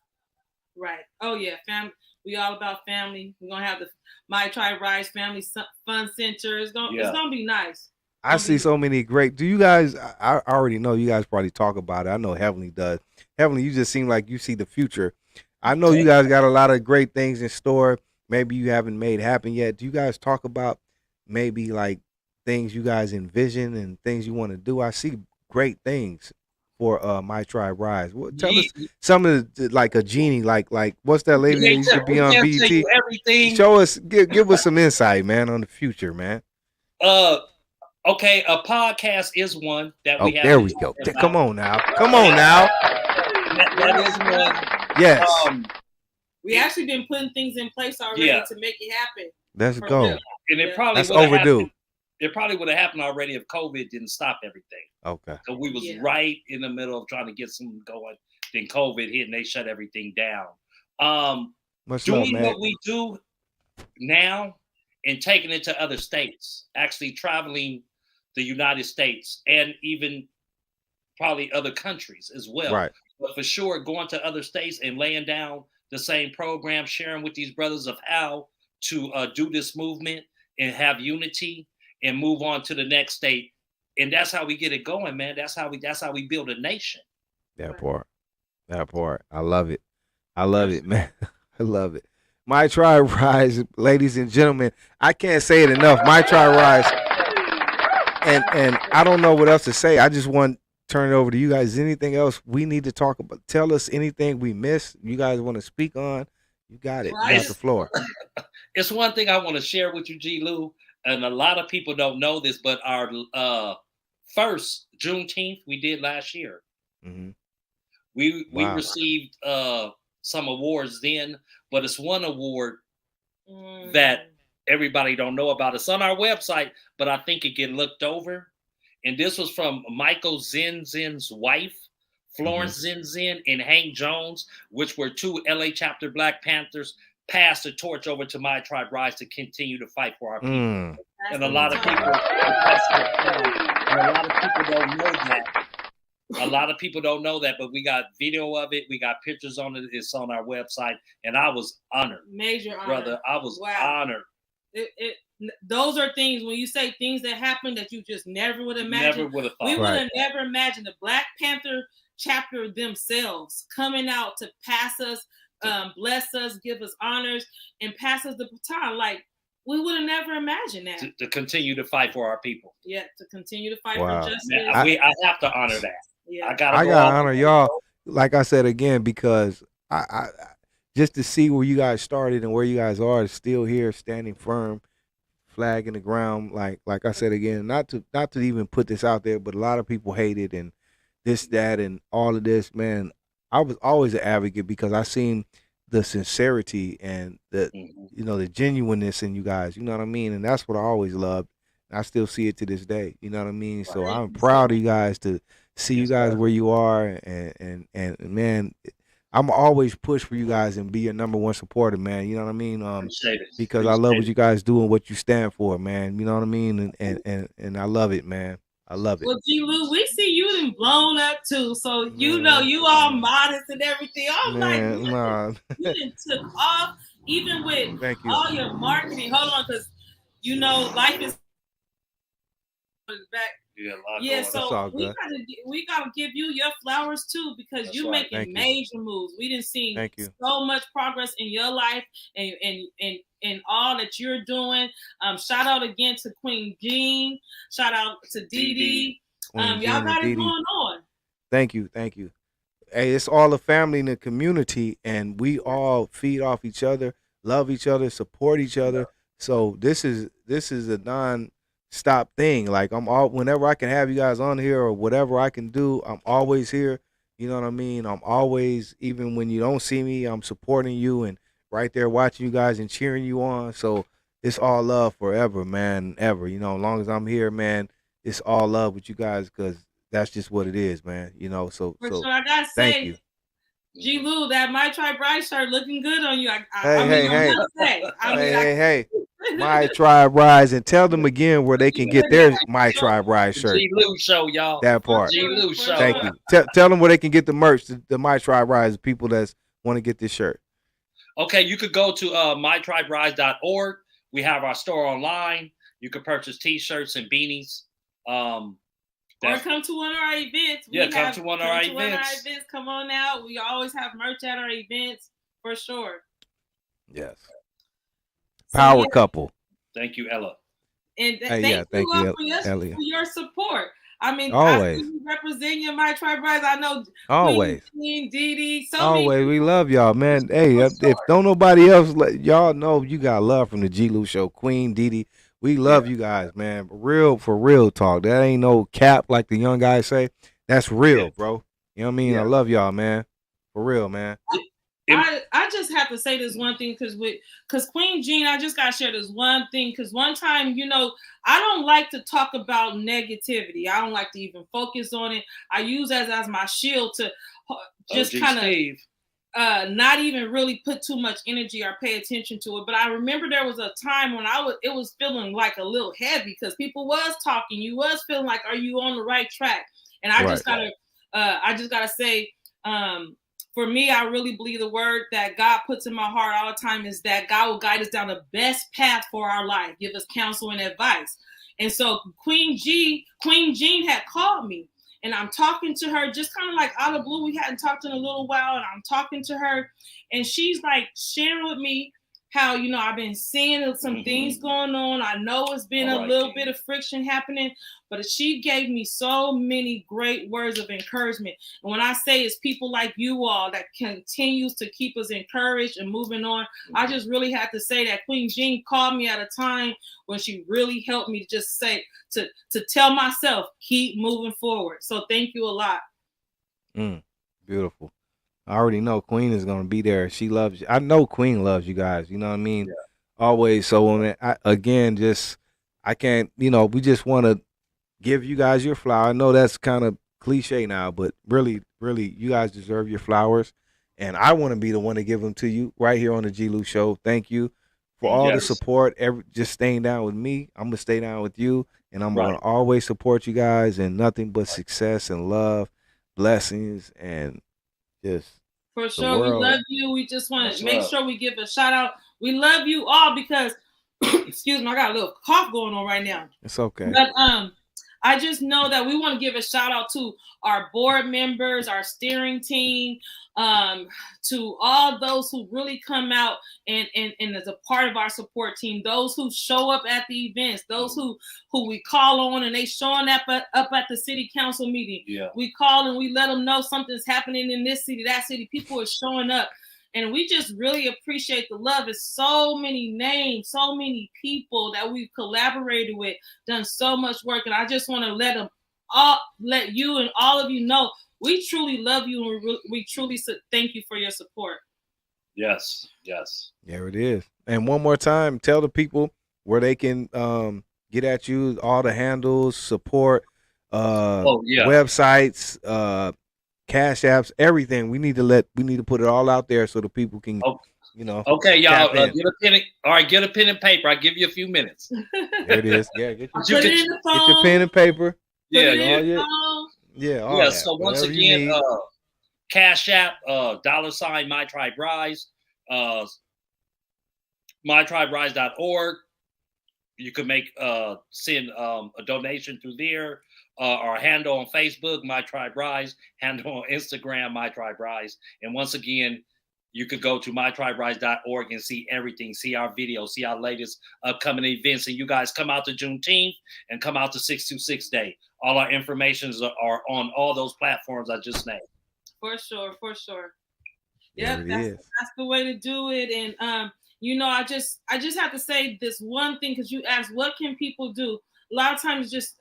Right. Oh yeah, family. We all about family. We're gonna have the My Tribe Rise Family Fun Center. It's gonna be nice. I see so many great. Do you guys? I already know you guys probably talk about it. I know Heavenly does. Heavenly, you just seem like you see the future. I know you guys got a lot of great things in store. Maybe you haven't made happen yet. Do you guys talk about maybe like things you guys envision and things you want to do? I see great things for My Tribe Rise. Well, tell us some of the, like a genie, like what's that lady that used to be on BT? Everything. Show us, give us some insight, man, on the future, man. Okay, a podcast is one that we have. There we go. Come on now. Come on now. That is one. Yes. We actually been putting things in place already to make it happen. Let's go. Real. And it probably That's would've overdue. happened- It probably would have happened already if COVID didn't stop everything. Okay. So we was right in the middle of trying to get something going. Then COVID hit and they shut everything down. Much love, Doing man. what we do now and taking it to other states, actually traveling the United States and even probably other countries as well. Right. But for sure, going to other states and laying down the same program, sharing with these brothers of how to do this movement and have unity and move on to the next state. And that's how we get it going, man. That's how we build a nation. That part. I love it. I love it, man. I love it. My Tribe Rise, ladies and gentlemen. I can't say it enough. My Tribe Rise. And I don't know what else to say. I just want to turn it over to you guys. Anything else we need to talk about? Tell us anything we missed. You guys want to speak on? You got it. You got the floor. It's one thing I want to share with you, G-Lew, and a lot of people don't know this, but our first Juneteenth we did last year. Mm-hmm. We received some awards then, but it's one award that everybody don't know about. It's on our website, but I think it get looked over. And this was from Michael Zinzin's wife, Florence Zinzin, and Hank Jones, which were two LA chapter Black Panthers, passed the torch over to My Tribe Rise to continue to fight for our people. And a lot of people don't know that. A lot of people don't know that, but we got video of it. We got pictures on it. It's on our website, and I was honored, Major honor, brother. I was honored. Those are things, when you say things that happen that you just never would imagine. Never would have thought. We would have never imagined the Black Panther chapter themselves coming out to pass us, bless us, give us honors, and pass us the baton. Like, we would have never imagined that. To continue to fight for our people. Yeah, to continue to fight Wow. for justice. I have to honor that. Yeah. I gotta honor y'all. Like I said again, because I just to see where you guys started and where you guys are still here, standing firm, flag in the ground. Like I said again, not to even put this out there, but a lot of people hate it and this, that, and all of this. Man, I was always an advocate because I seen the sincerity and the the genuineness in you guys. You know what I mean? And that's what I always loved. I still see it to this day. You know what I mean? So I'm proud of you guys to see you guys where you are, and man, I'm always push for you guys and be your number one supporter, man. You know what I mean? Because I love what you guys do and what you stand for, man. You know what I mean? And I love it, man. I love it. Well, G-Lew, we see you done blown up too, so you know you all modest and everything. I'm man, like, you done took off, even with all your marketing. Hold on, because life is back. Yeah, so we gotta give you your flowers too, because you making major moves. We didn't see so much progress in your life and all that you're doing. Shout out again to Queen Jean. Shout out to DD. Y'all got it going on. Thank you. Hey, it's all a family in the community, and we all feed off each other, love each other, support each other. So this is a non-stop thing. Like, whenever I can have you guys on here or whatever I can do, I'm always here. You know what I mean? I'm always, even when you don't see me, I'm supporting you and right there watching you guys and cheering you on. So it's all love forever, man, ever. As long as I'm here, man, it's all love with you guys, because that's just what it is, man. So I gotta say, thank you. G-Lew, that My Tribe Rise shirt looking good on you. Hey. My Tribe Rise, and tell them again where they can get their My Tribe Rise shirt. G-Lew show, y'all. That part. G-Lew show. Thank you. Tell them where they can get the merch, the My Tribe Rise, the people that want to get this shirt. Okay, you could go to mytriberise.org. We have our store online. You can purchase T-shirts and beanies. Or come to one of our events. Come to one of our events. Come on out. We always have merch at our events, for sure. Yes. Power couple. Thank you, Ella. And thank you for your support. I mean, always. I represent your My Tribe Rise. I know always. Queen DD. Always. We love y'all, man. Hey, if don't nobody else y'all know, you got love from the G-Lew show. Queen DD. We love you guys, man. For real talk. That ain't no cap like the young guys say. That's real, bro. You know what I mean? I love y'all, man. For real, man. I just have to say this one thing, because Queen Jean, I just gotta share this one thing, because one time, I don't like to talk about negativity. I don't like to even focus on it. I use that as my shield to just kind of not even really put too much energy or pay attention to it. But I remember there was a time when it was feeling like a little heavy, because people was talking. You was feeling like, are you on the right track? And I just gotta say, for me, I really believe the word that God puts in my heart all the time is that God will guide us down the best path for our life, give us counsel and advice. And so Queen Jean had called me, and I'm talking to her just kind of like out of blue. We hadn't talked in a little while, and I'm talking to her, and she's like sharing with me how, I've been seeing some things going on. I know it's been a little bit of friction happening, but she gave me so many great words of encouragement. And when I say it's people like you all that continues to keep us encouraged and moving on, I just really have to say that Queen Jean called me at a time when she really helped me just say, to tell myself, keep moving forward. So thank you a lot. Beautiful. I already know Queen is going to be there. She loves you. I know Queen loves you guys. You know what I mean? Yeah. Always. So when I can't, we just want to give you guys your flower. I know that's kind of cliche now, but really, really, you guys deserve your flowers. And I want to be the one to give them to you right here on the G-Lew show. Thank you for all the support. Just staying down with me. I'm going to stay down with you. And I'm going to always support you guys, and nothing but success and love. blessings and just For sure, we world. love you. We just want Much to make love. sure we give a shout out. We love you all because, excuse me, I got a little cough going on right now. It's okay. But I just know that we want to give a shout out to our board members, our steering team, to all those who really come out and as a part of our support team, those who show up at the events, those who we call on and they showing up at the city council meeting. Yeah. We call and we let them know something's happening in this city, that city. People are showing up. And we just really appreciate the love. It's so many names, so many people that we've collaborated with, done so much work. And I just want to let you and all of you know, we truly love you and we truly thank you for your support. Yes, yes. There it is. And one more time, tell the people where they can get at you, all the handles, support, websites, Cash Apps, everything. We need to put it all out there so the people can, Okay, y'all, get a pen and paper. I'll give you a few minutes. There it is. Yeah, get your pen and paper. Yeah. So once again, Cash App, $ My Tribe Rise, mytriberise.org. You can send a donation through there. Our handle on Facebook, My Tribe Rise, handle on Instagram, My Tribe Rise. And once again, you could go to mytriberise.org and see everything, see our videos, see our latest upcoming events. And you guys come out to Juneteenth and come out to 626 Day. All our informations are on all those platforms I just named. For sure. Yep, that's the way to do it. And I just have to say this one thing, because you asked, what can people do? A lot of times, just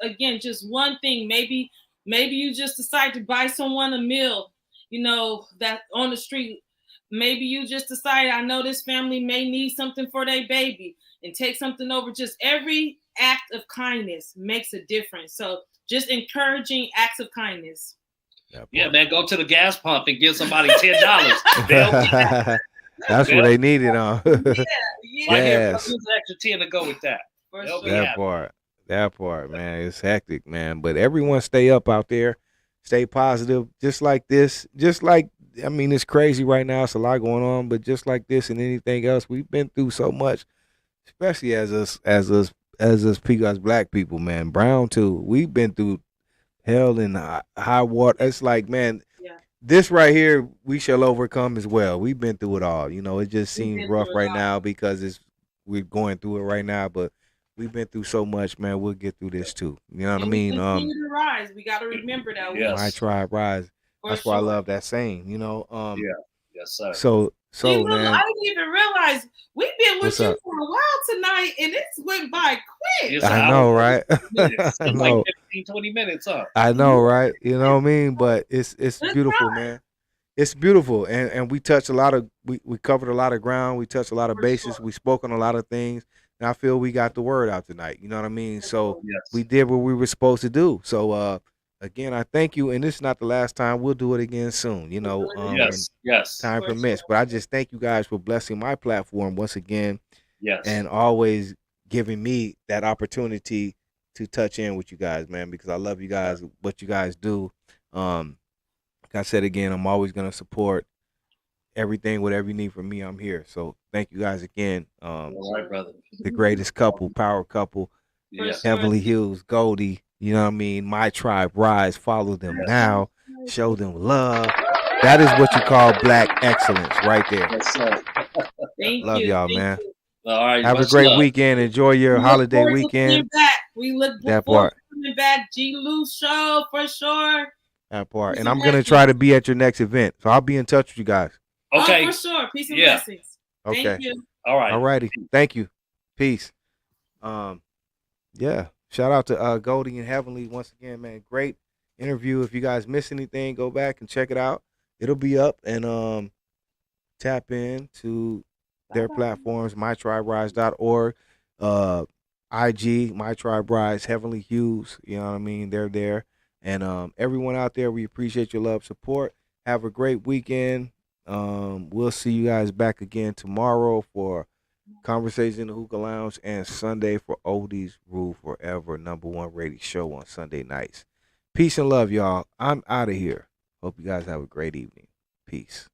one thing. Maybe you just decide to buy someone a meal, that on the street. Maybe you just decide, I know this family may need something for their baby, and take something over. Just every act of kindness makes a difference. So just encouraging acts of kindness. Yeah, man, go to the gas pump and give somebody $10. That's what they needed on. Yeah. Yes. Use an extra 10 to go with that. That part, man, it's hectic, man. But everyone stay up out there, stay positive. Just like this, it's crazy right now. It's a lot going on, but just like this and anything else, we've been through so much, especially as people, as black people, man. Brown too. We've been through hell and high water. It's like, man, this right here, we shall overcome as well. We've been through it all. It just seems rough right now because we're going through it right now, but we've been through so much, man. We'll get through this too. You know what I mean? Continue to rise. We got to remember that. Yes. My tribe rise. That's why I love that saying. Yes, sir. So man, I didn't even realize we've been with you for a while tonight, and it went by quick. I know, right? I know. Like 15, 20 minutes, huh? I know, right? You know what I mean? But it's beautiful, man. It's beautiful, and we touched a lot of we covered a lot of ground. We touched a lot of bases. We spoke on a lot of things, and I feel we got the word out tonight. You know what I mean? So we did what we were supposed to do. So again, I thank you, and this is not the last time. We'll do it again soon. Yes. Time permits. But I just thank you guys for blessing my platform once again. Yes. And always giving me that opportunity to touch in with you guys, man, because I love you guys, what you guys do. Like I said again, I'm always gonna support everything, whatever you need from me, I'm here. So thank you guys again. All right, brother. The greatest couple, power couple, Heavenly Hills, Goldie. You know what I mean? My Tribe Rise. Follow them now. Show them love. That is what you call black excellence right there. Yes, sir. Love y'all, man. All right. Have a great weekend. Enjoy your holiday weekend. We look that forward part. to coming back. G-Lew show for sure. That part. And I'm going to try to be at your next event. So I'll be in touch with you guys. Okay. For sure. Peace and blessings. Okay. Thank you. All right. All righty. Thank you. Peace. Yeah. Shout out to Goldie and Heavenly once again, man. Great interview. If you guys miss anything, go back and check it out. It'll be up, and tap in to their platforms, mytriberise.org, IG, My Tribe Rise, Heavenly Hughes, you know what I mean? They're there. And everyone out there, we appreciate your love, support. Have a great weekend. We'll see you guys back again tomorrow for Conversation in the Hookah Lounge, and Sunday for Oldies Rule Forever, #1 rated show on Sunday nights. Peace and love, y'all. I'm out of here. Hope you guys have a great evening. Peace.